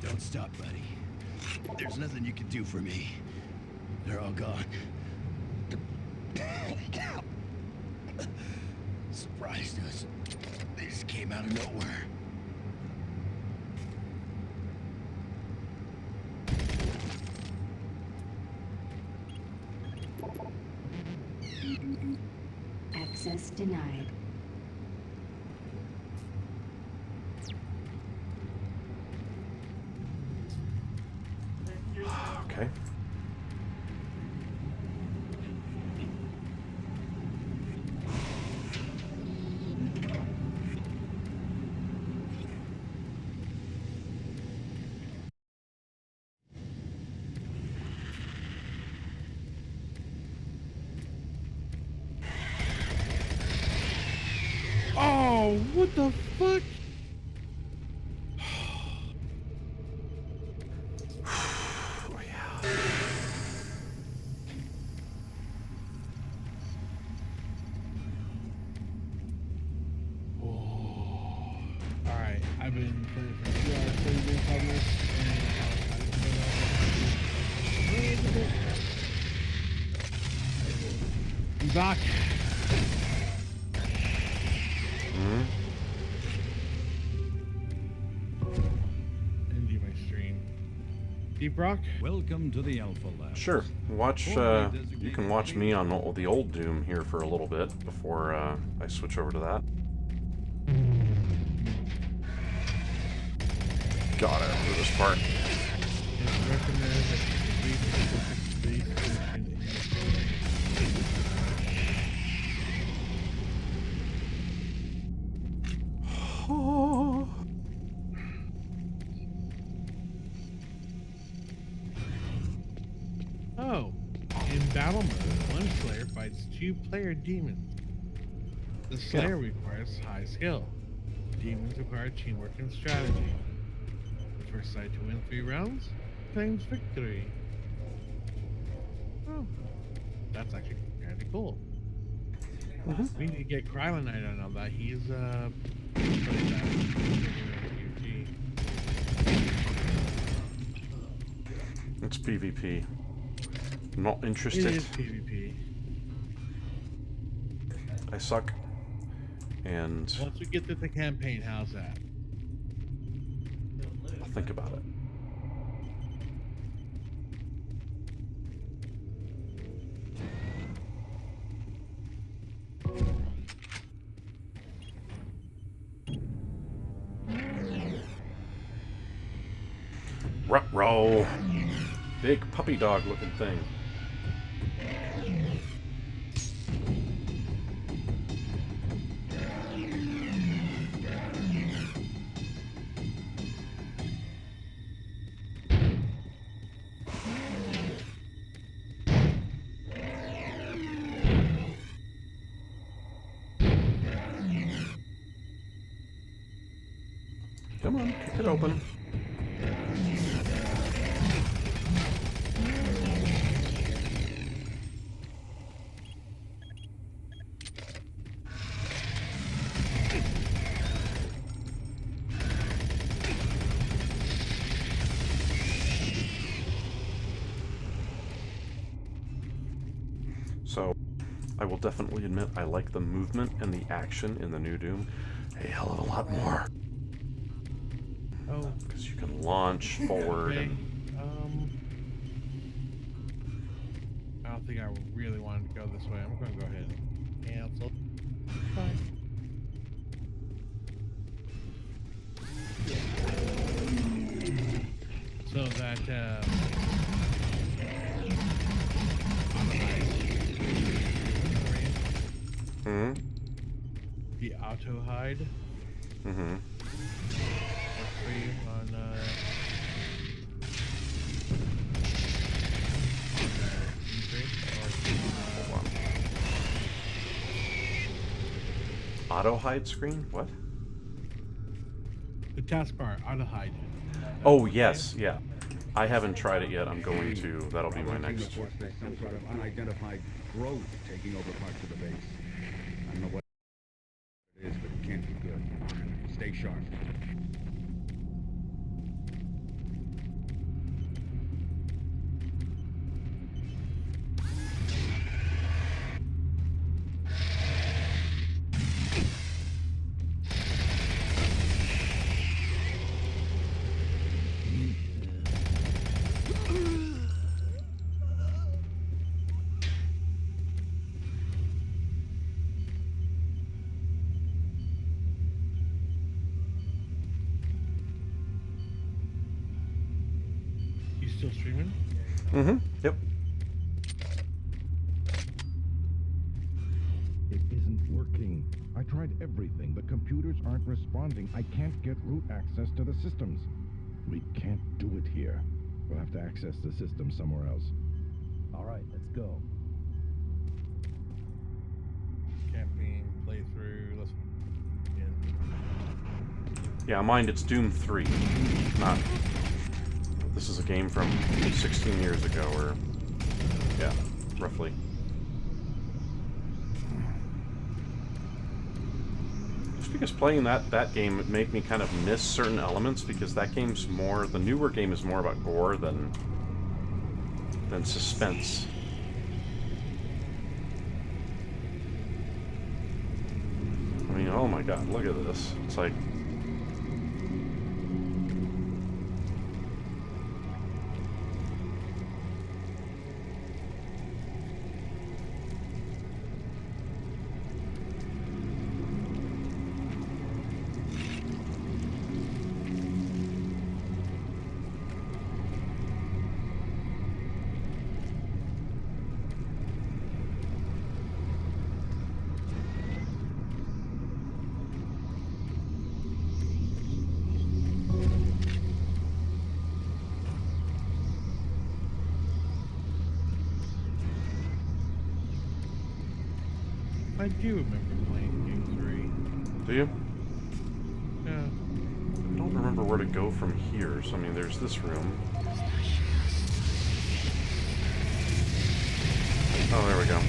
Don't stop, buddy. There's nothing you can do for me. They're all gone. Surprised us. They just came out of nowhere. Access denied. Okay. Oh, what the fuck? Alright, I've been playing for 2 hours, 30 minutes on this, and I'm back. Ending my stream. Deep Rock? Welcome to the Alpha Lab. Sure. Watch, you can watch me on the old Doom here for a little bit before I switch over to that. God, I remember this part. Oh, in battle mode, one Slayer fights 2 player demons. The Slayer requires high skill. Demons require teamwork and strategy. The first sight to win 3 rounds claims victory. Oh, that's actually kind of cool. We need to get Krylanite on all that. He's BFG. It's PvP. Not interested. It is PvP. I suck. And Once we get to the campaign, how's that? I'll think about it. Ruh-roh. Big puppy dog looking thing. Come on, kick it open. I will definitely admit I like the movement and the action in the new Doom a hell of a lot more. Oh. Because you can launch forward Okay. and... I don't think I really wanted to go this way. I'm going to go ahead and cancel. Fine. So that, the auto hide. Mm-hmm. Works for you on, Auto hide screen? What? the taskbar, auto hide. Oh, yes, yeah. I haven't tried it yet. I'm going to. That'll be my next. Reports there's some sort of unidentified growth taking over parts of the base. I don't know what it is, but it can't be good. Stay sharp. You still streaming? Mm-hmm. Yep. It isn't working. I tried everything. The computers aren't responding. I can't get root access to the systems. We can't do it here. We'll have to access the system somewhere else. All right, let's go. Campaign, playthrough, let's begin. Yeah, mind it's Doom 3. Not... This is a game from 16 years ago, or... Yeah, roughly. Just because playing that game would make me kind of miss certain elements, because that game's more... The newer game is more about gore than suspense. I mean, oh my god, look at this. It's like... I do remember playing Doom 3. Do you? Yeah. I don't remember where to go from here, so I mean, there's this room. Oh, there we go.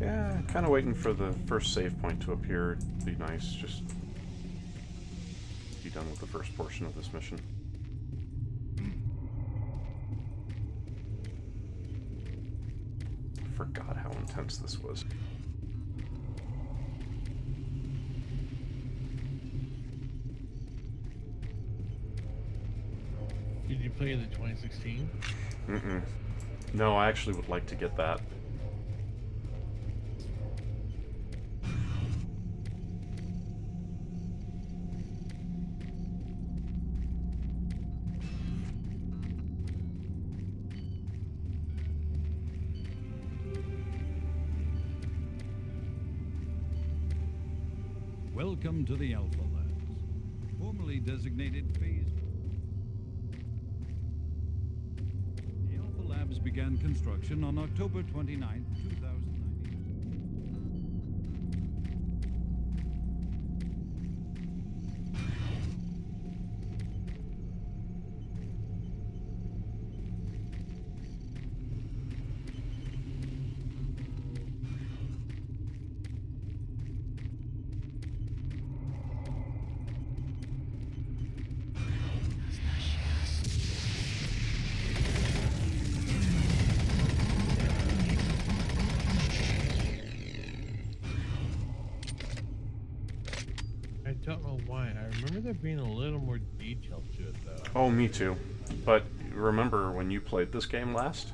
Yeah, kind of waiting for the first save point to appear. It'd be nice, just be done with the first portion of this mission. I forgot how intense this was. play the 2016? Mm-mm. No, I actually would like to get that. Welcome to the Alpha Labs, formerly designated Phase 1. The Alpha Labs began construction on October 29, 2019. I don't know why. I remember there being a little more detail to it, though. Oh, me too. But remember when you played this game last?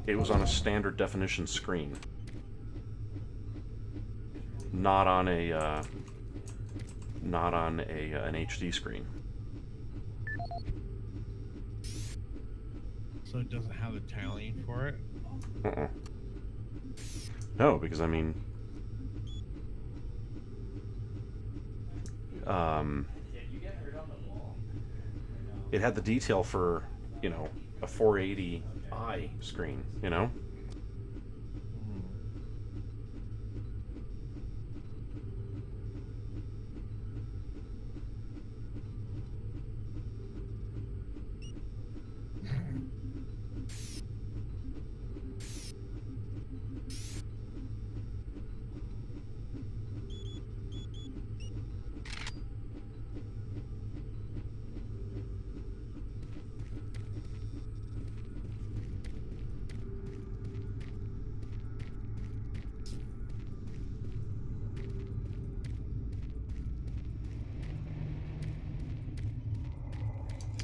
It was on a standard definition screen. Not on a, an HD screen. So it doesn't have the tiling for it? Uh-uh. No, because I mean... it had the detail for, you know, a 480i screen, you know?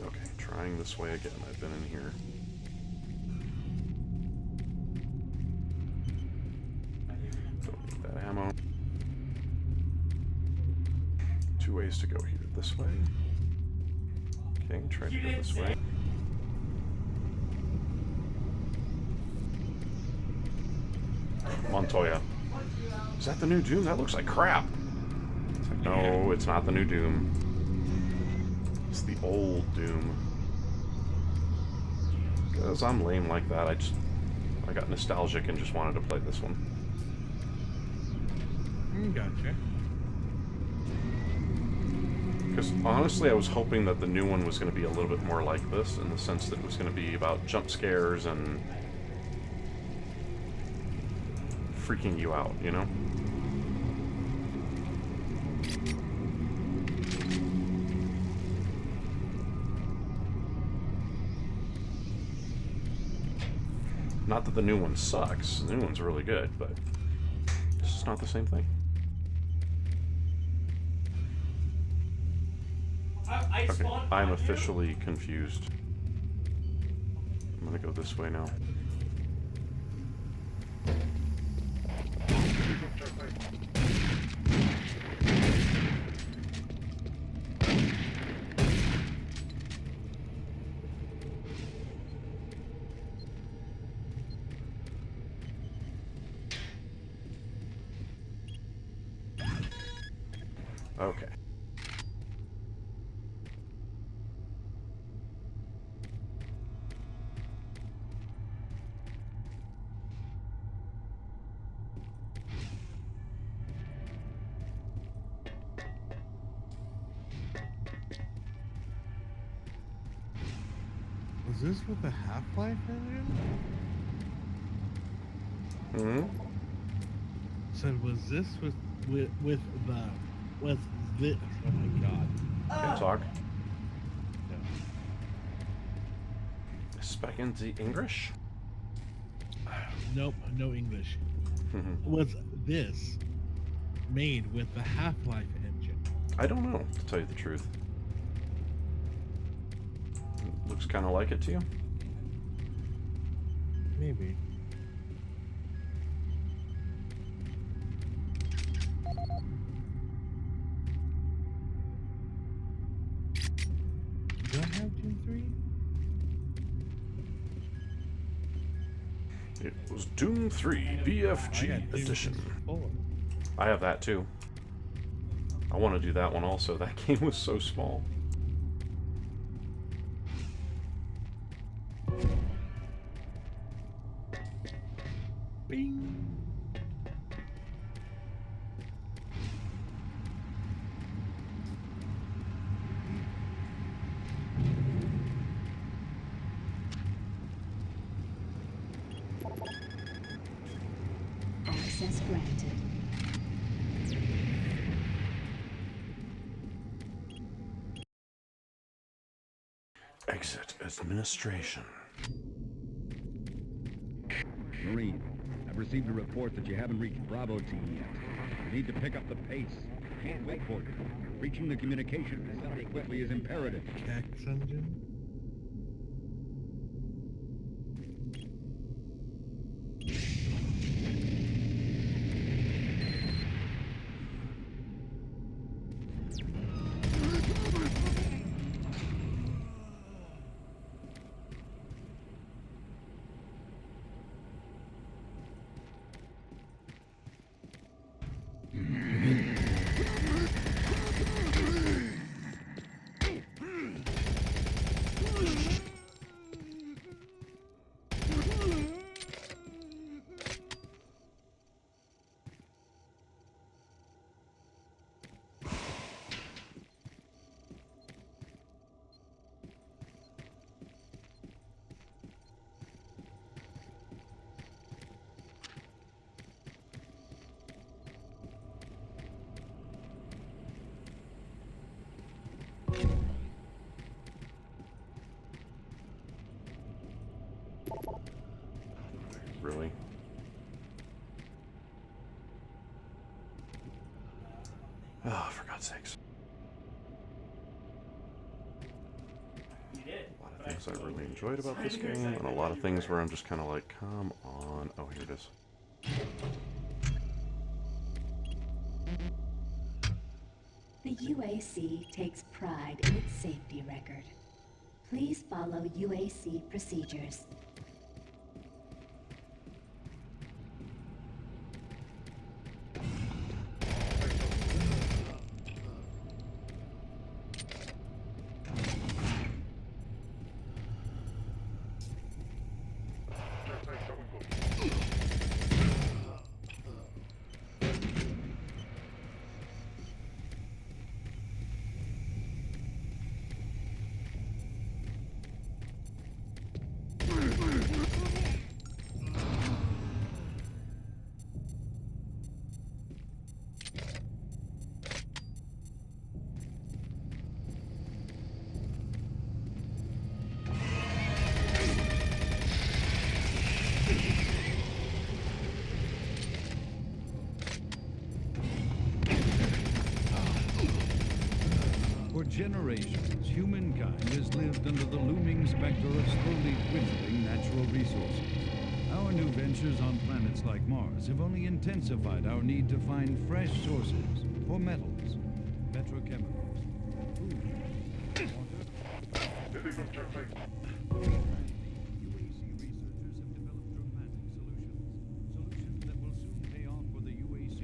Okay, trying this way again. I've been in here. Don't need that ammo. Two ways to go here. This way. Okay, try to go this way. Montoya. Is that the new Doom? That looks like crap. It's like, no, it's not the new Doom. It's the old Doom. Because I'm lame like that, I got nostalgic and just wanted to play this one. Gotcha. Because honestly, I was hoping that the new one was going to be a little bit more like this, in the sense that it was going to be about jump scares and freaking you out, you know? Not that the new one sucks. The new one's really good, but it's just not the same thing. Okay, I'm officially confused. I'm gonna go this way now. Okay. Was this with the Half-Life engine? Hmm? Said, was this with this? Oh my god. Can talk. Speaking the English? Nope, no English. Was this made with the Half-Life engine? I don't know, to tell you the truth. Looks kind of like it to you? Maybe. Do I have Doom 3? It was Doom 3 BFG edition. I have that too. I want to do that one also. That game was so small. Bing. Access granted. Exit administration. Marine, I've received a report that you haven't reached Bravo team yet. You need to pick up the pace. Can't wait for you. Reaching the communication facility quickly is imperative. X engine? Really? Oh, for God's sakes. A lot of things I really enjoyed about this game, and a lot of things where I'm just kind of like, come on. Oh, here it is. The UAC takes pride in its safety record. Please follow UAC procedures. For generations, humankind has lived under the looming specter of slowly dwindling natural resources. Our new ventures on planets like Mars have only intensified our need to find fresh sources for metals, petrochemicals, food, water. UAC researchers have developed dramatic solutions that will soon pay off for the UAC,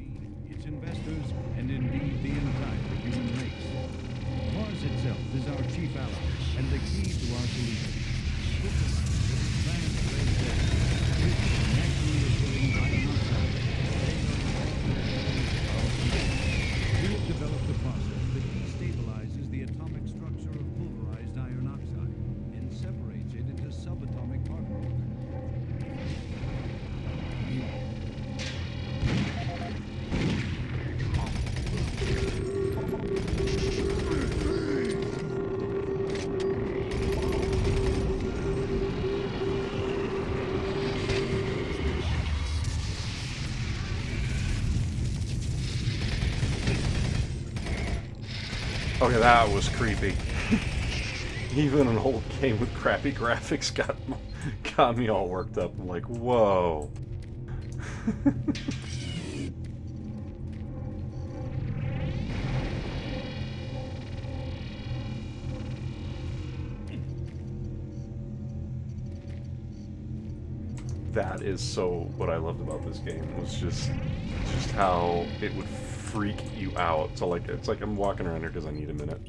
its investors, and indeed the entire human race. Mars itself is our chief ally and the key to our solution. Naturally occurring iron oxide. We have developed a process that destabilizes the atomic structure of pulverized iron oxide and separates it into subatomic particles. Okay, that was creepy. Even an old game with crappy graphics got me all worked up. I'm like, whoa. That is so what I loved about this game, was just how it would freak you out. So like, it's like I'm walking around here because I need a minute.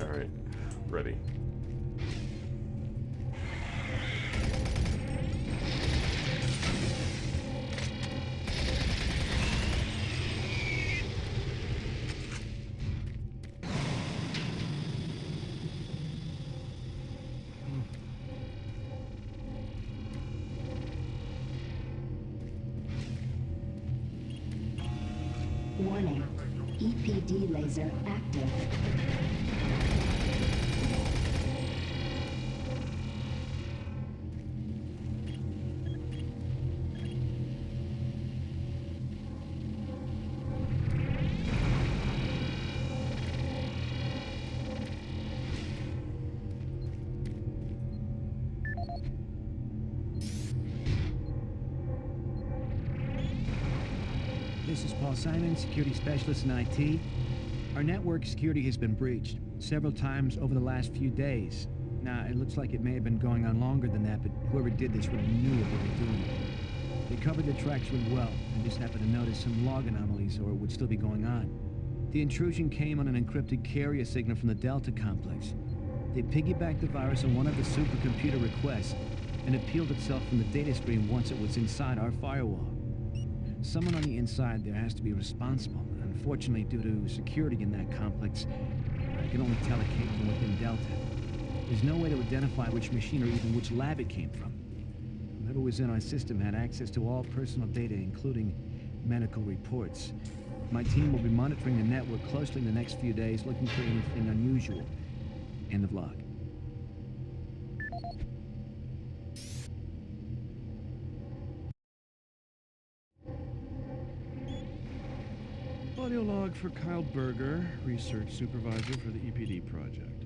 Alright, ready. Warning. EPD laser active. This is Paul Simon, security specialist in IT. Our network security has been breached several times over the last few days. Now, it looks like it may have been going on longer than that, but whoever did this really knew what they were doing. They covered their tracks really well, and just happened to notice some log anomalies, or it would still be going on. The intrusion came on an encrypted carrier signal from the Delta complex. They piggybacked the virus on one of the supercomputer requests, and it peeled itself from the data stream once it was inside our firewall. Someone on the inside there has to be responsible. Unfortunately, due to security in that complex, I can only tell it came from within Delta. There's no way to identify which machine or even which lab it came from. Whoever was in our system had access to all personal data, including medical reports. My team will be monitoring the network closely in the next few days, looking for anything unusual. End of log. Audio log for Kyle Berger, research supervisor for the EPD project.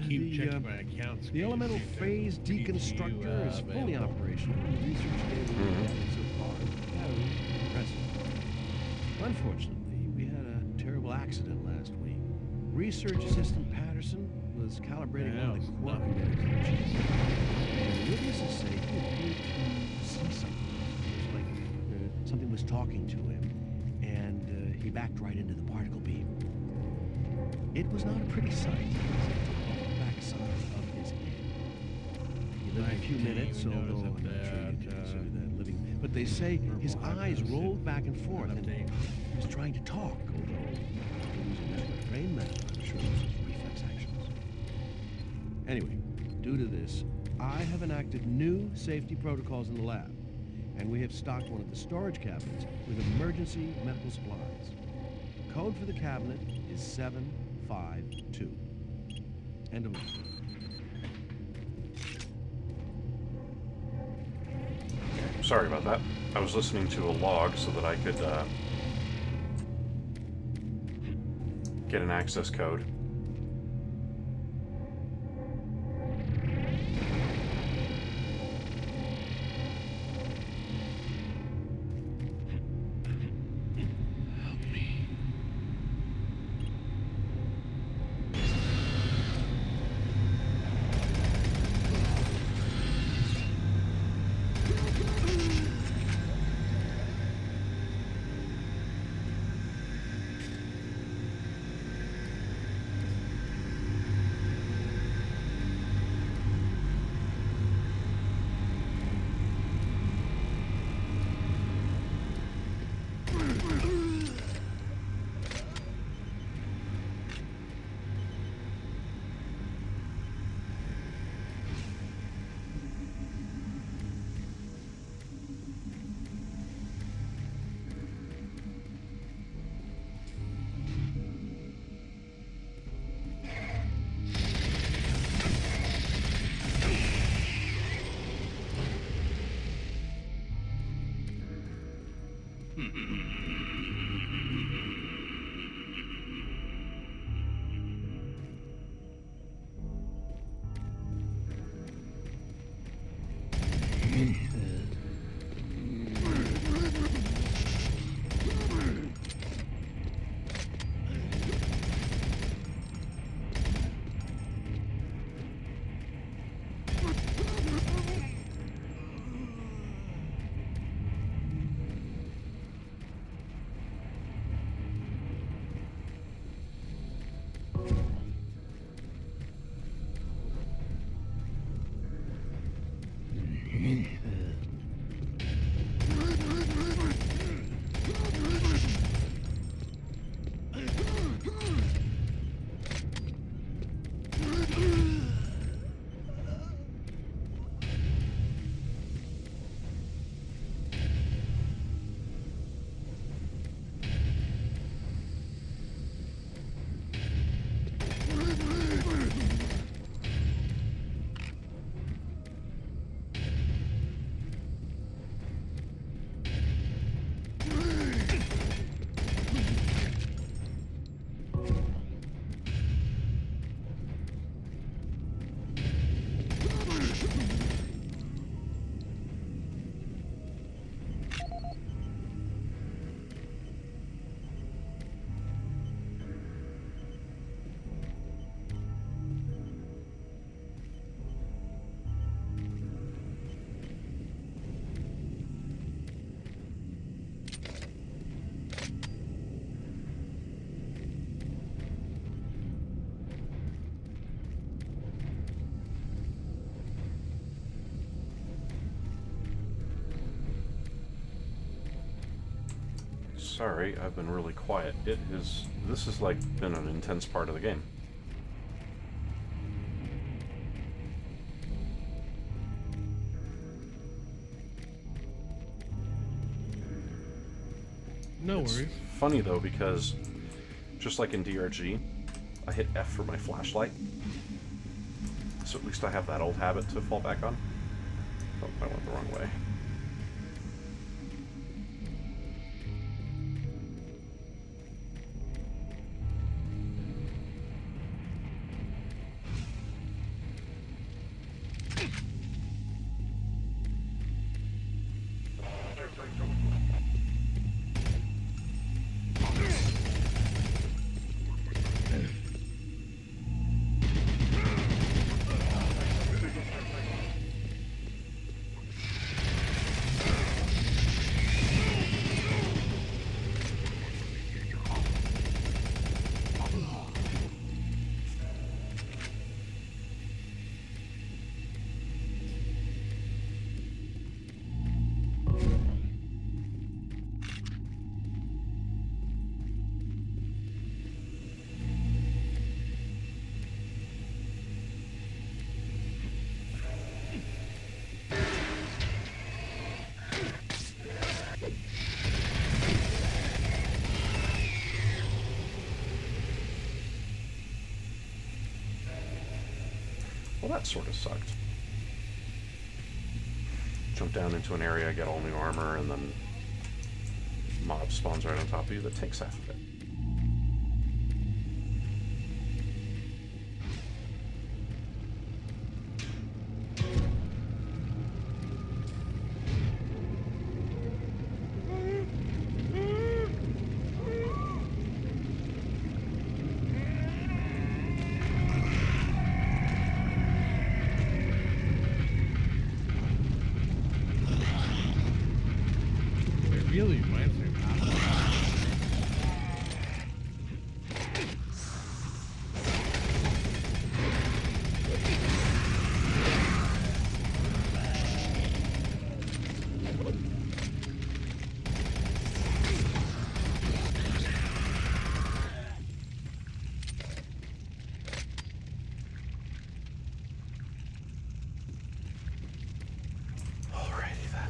Keep checking my accounts. The elemental phase deconstructor is fully operational, and the research data we've gathered so far is very impressive. Unfortunately, we had a terrible accident last week. Research assistant Patterson was calibrating one of the quark emitters in the chip. And the witnesses say he appeared to see something. It was like something was talking to him, and he backed right into the particle beam. It was not a pretty sight. Backside of his head. He lived a few minutes, although I'm not sure you can consider that living. But they say his eyes rolled back and forth, and he was trying to talk, although losing that much brain matter, I'm sure it was his reflex actions. Anyway, due to this, I have enacted new safety protocols in the lab, and we have stocked one of the storage cabinets with emergency medical supplies. The code for the cabinet is 752. End of log. Sorry about that. I was listening to a log so that I could get an access code. Sorry, I've been really quiet. This has like been an intense part of the game. No It's worries. funny though, because just like in DRG, I hit F for my flashlight. So at least I have that old habit to fall back on. Oh, I went the wrong way. Well, that sort of sucked. Jump down into an area, get all new armor, and then mob spawns right on top of you that takes half of it. It really reminds me of Half-Life. Alrighty then.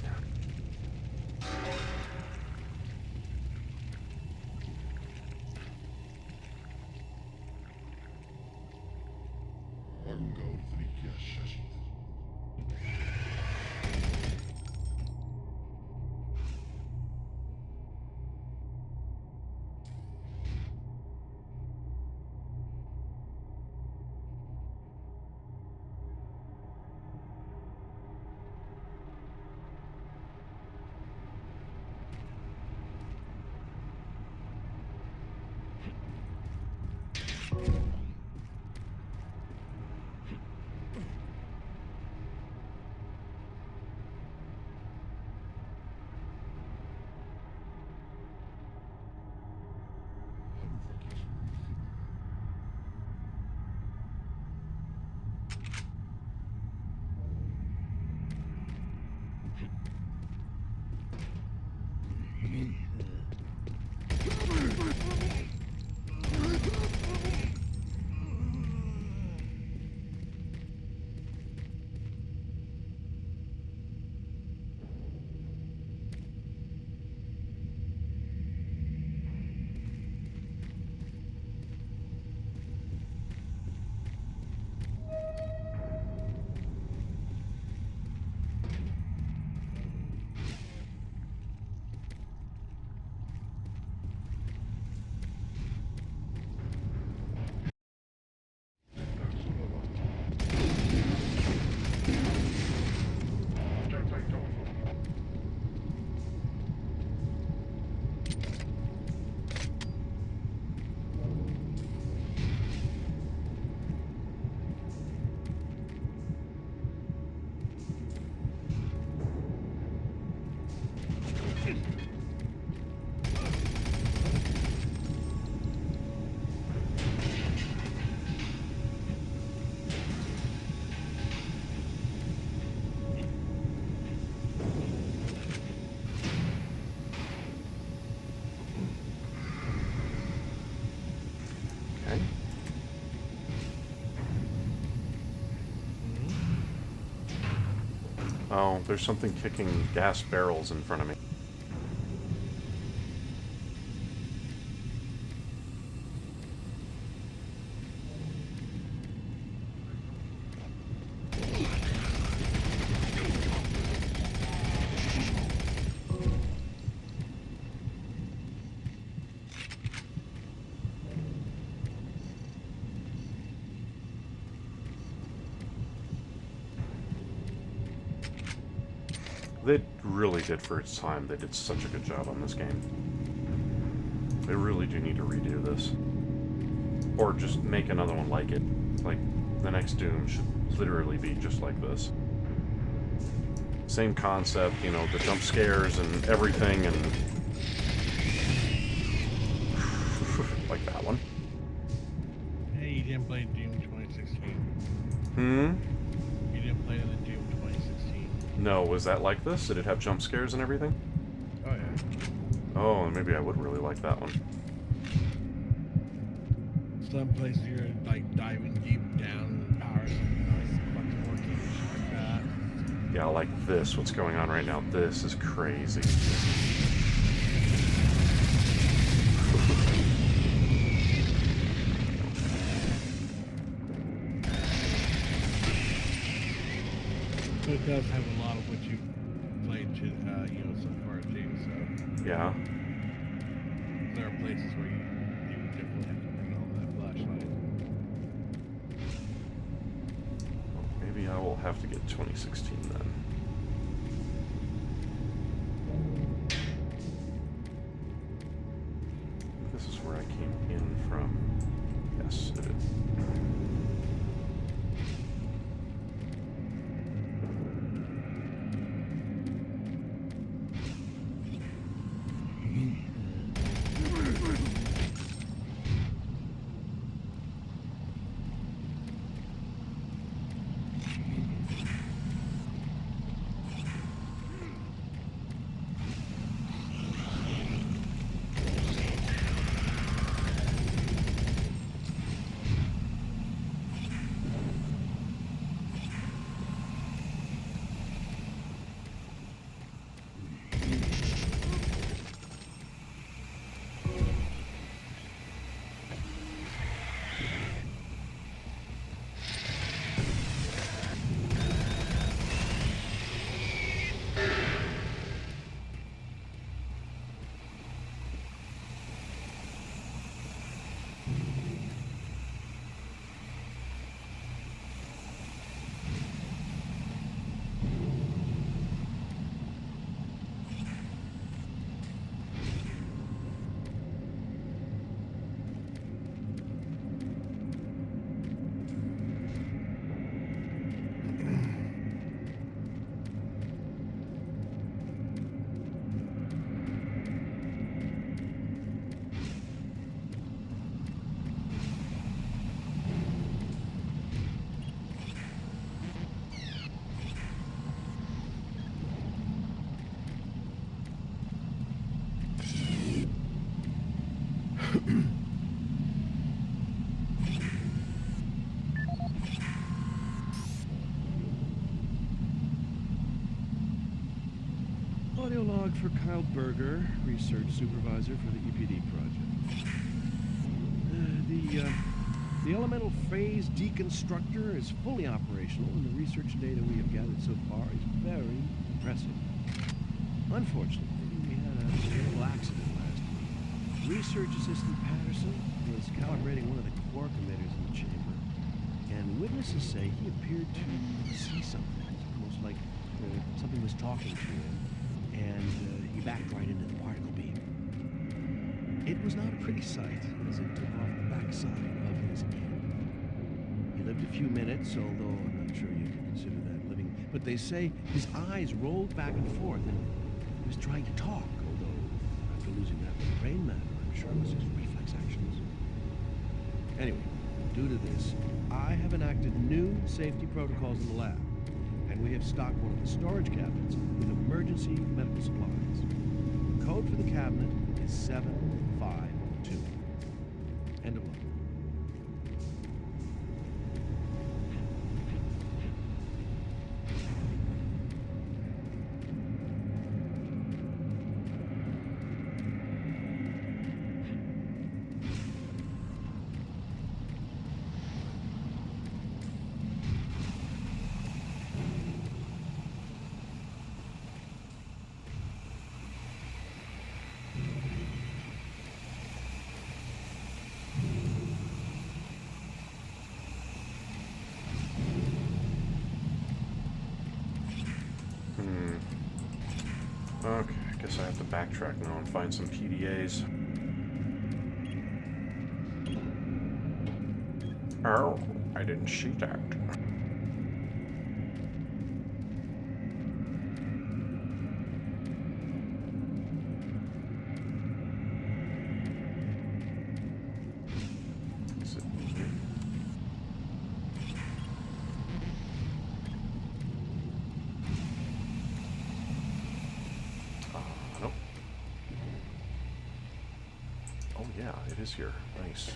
Oh, there's something kicking gas barrels in front of me. They really did for its time. They did such a good job on this game. They really do need to redo this. Or just make another one like it. Like, the next Doom should literally be just like this. Same concept, you know, the jump scares and everything, and... like that one. Hey, you didn't play Doom 2016. Hmm? You didn't play the Doom 2016. No, was that like this? Did it have jump scares and everything? Oh, yeah. Oh, maybe I would really like that one. Some places you're like diving deep down in the power something fucking working like that. Yeah, like this, what's going on right now. This is crazy. So it does have a lot of what you played to, you know, so far too, so. Yeah. There are places where you definitely have to bring home that flashlight. Maybe I will have to get 2016 then. This is where I came in from. Yes, it is. Audio log for Kyle Berger, research supervisor for the EPD project. The elemental phase deconstructor is fully operational, and the research data we have gathered so far is very impressive. Unfortunately, we had a terrible accident last week. Research assistant Patterson was calibrating one of the quark emitters in the chamber, and witnesses say he appeared to see something. It's almost like something was talking to him, and he backed right into the particle beam. It was not a pretty sight as it took off the backside of his end. He lived a few minutes, although I'm not sure you could consider that living. But they say his eyes rolled back and forth, and he was trying to talk, although after losing that brain matter, I'm sure it was his reflex actions. Anyway, due to this, I have enacted new safety protocols in the lab, and we have stocked one of the storage cabinets with emergency medical supplies. The code for the cabinet is 752. End of log. Okay, I guess I have to backtrack now and find some PDAs. Oh, I didn't see that. Is it in here? Nope. Oh yeah, it is here. Nice.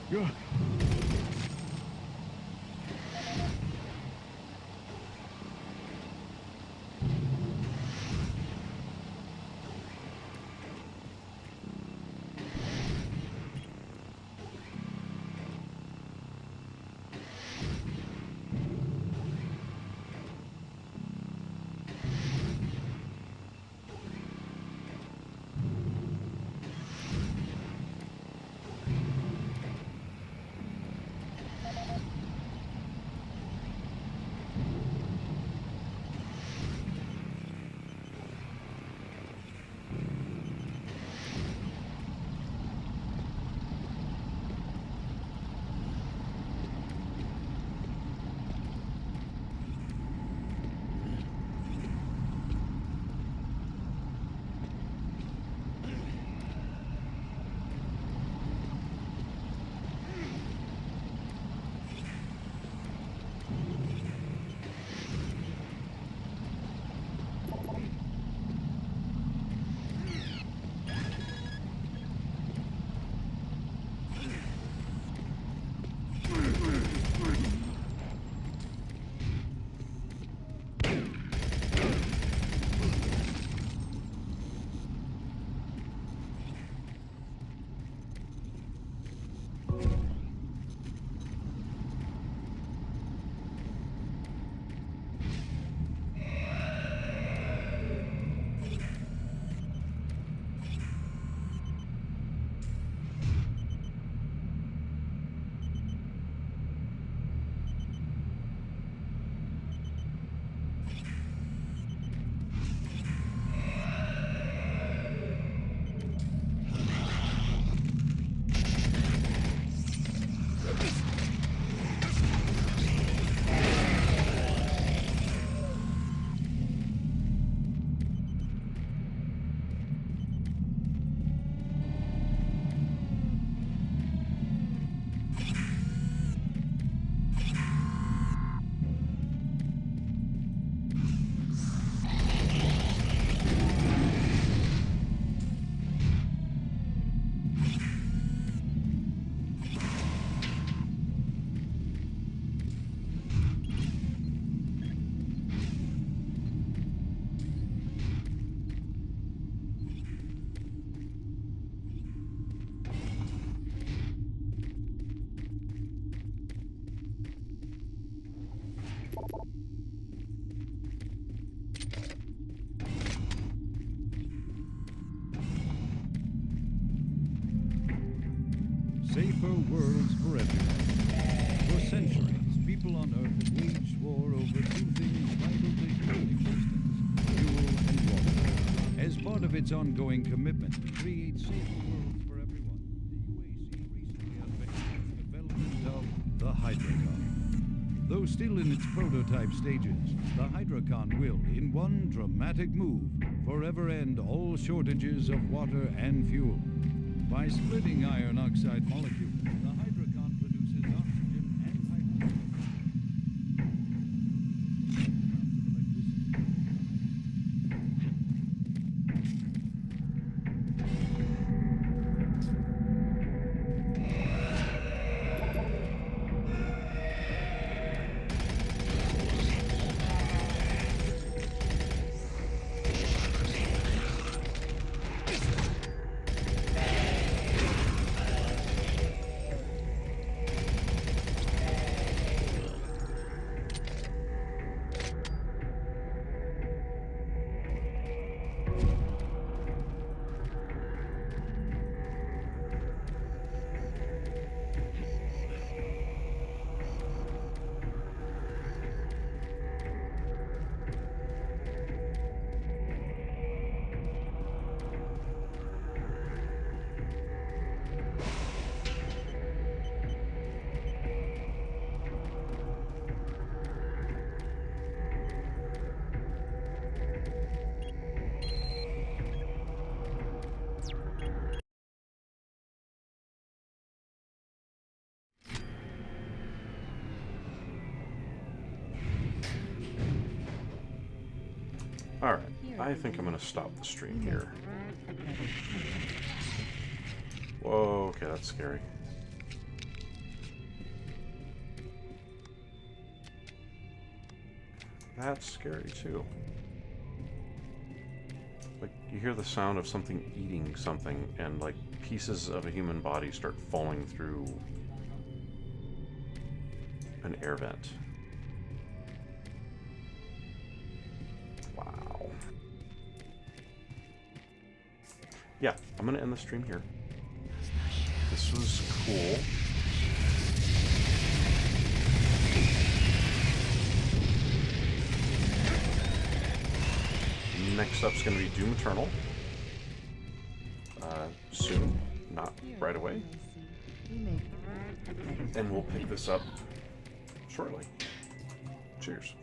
Yeah. Safer worlds for everyone. For centuries, people on Earth have waged war over two things vital to human existence: fuel and water. As part of its ongoing commitment to create safer worlds for everyone, the UAC recently unveiled its development of the Hydrocon. Though still in its prototype stages, the Hydrocon will, in one dramatic move, forever end all shortages of water and fuel. By splitting iron oxide molecules, the Hydrocon produces oxygen and hydrogen. Alright, I think I'm gonna stop the stream here. Whoa, okay, that's scary. That's scary too. Like, you hear the sound of something eating something, and like pieces of a human body start falling through an air vent. Wow. Yeah, I'm gonna end the stream here. This was cool. Next up's gonna be Doom Eternal. Soon, not right away. And we'll pick this up shortly. Cheers.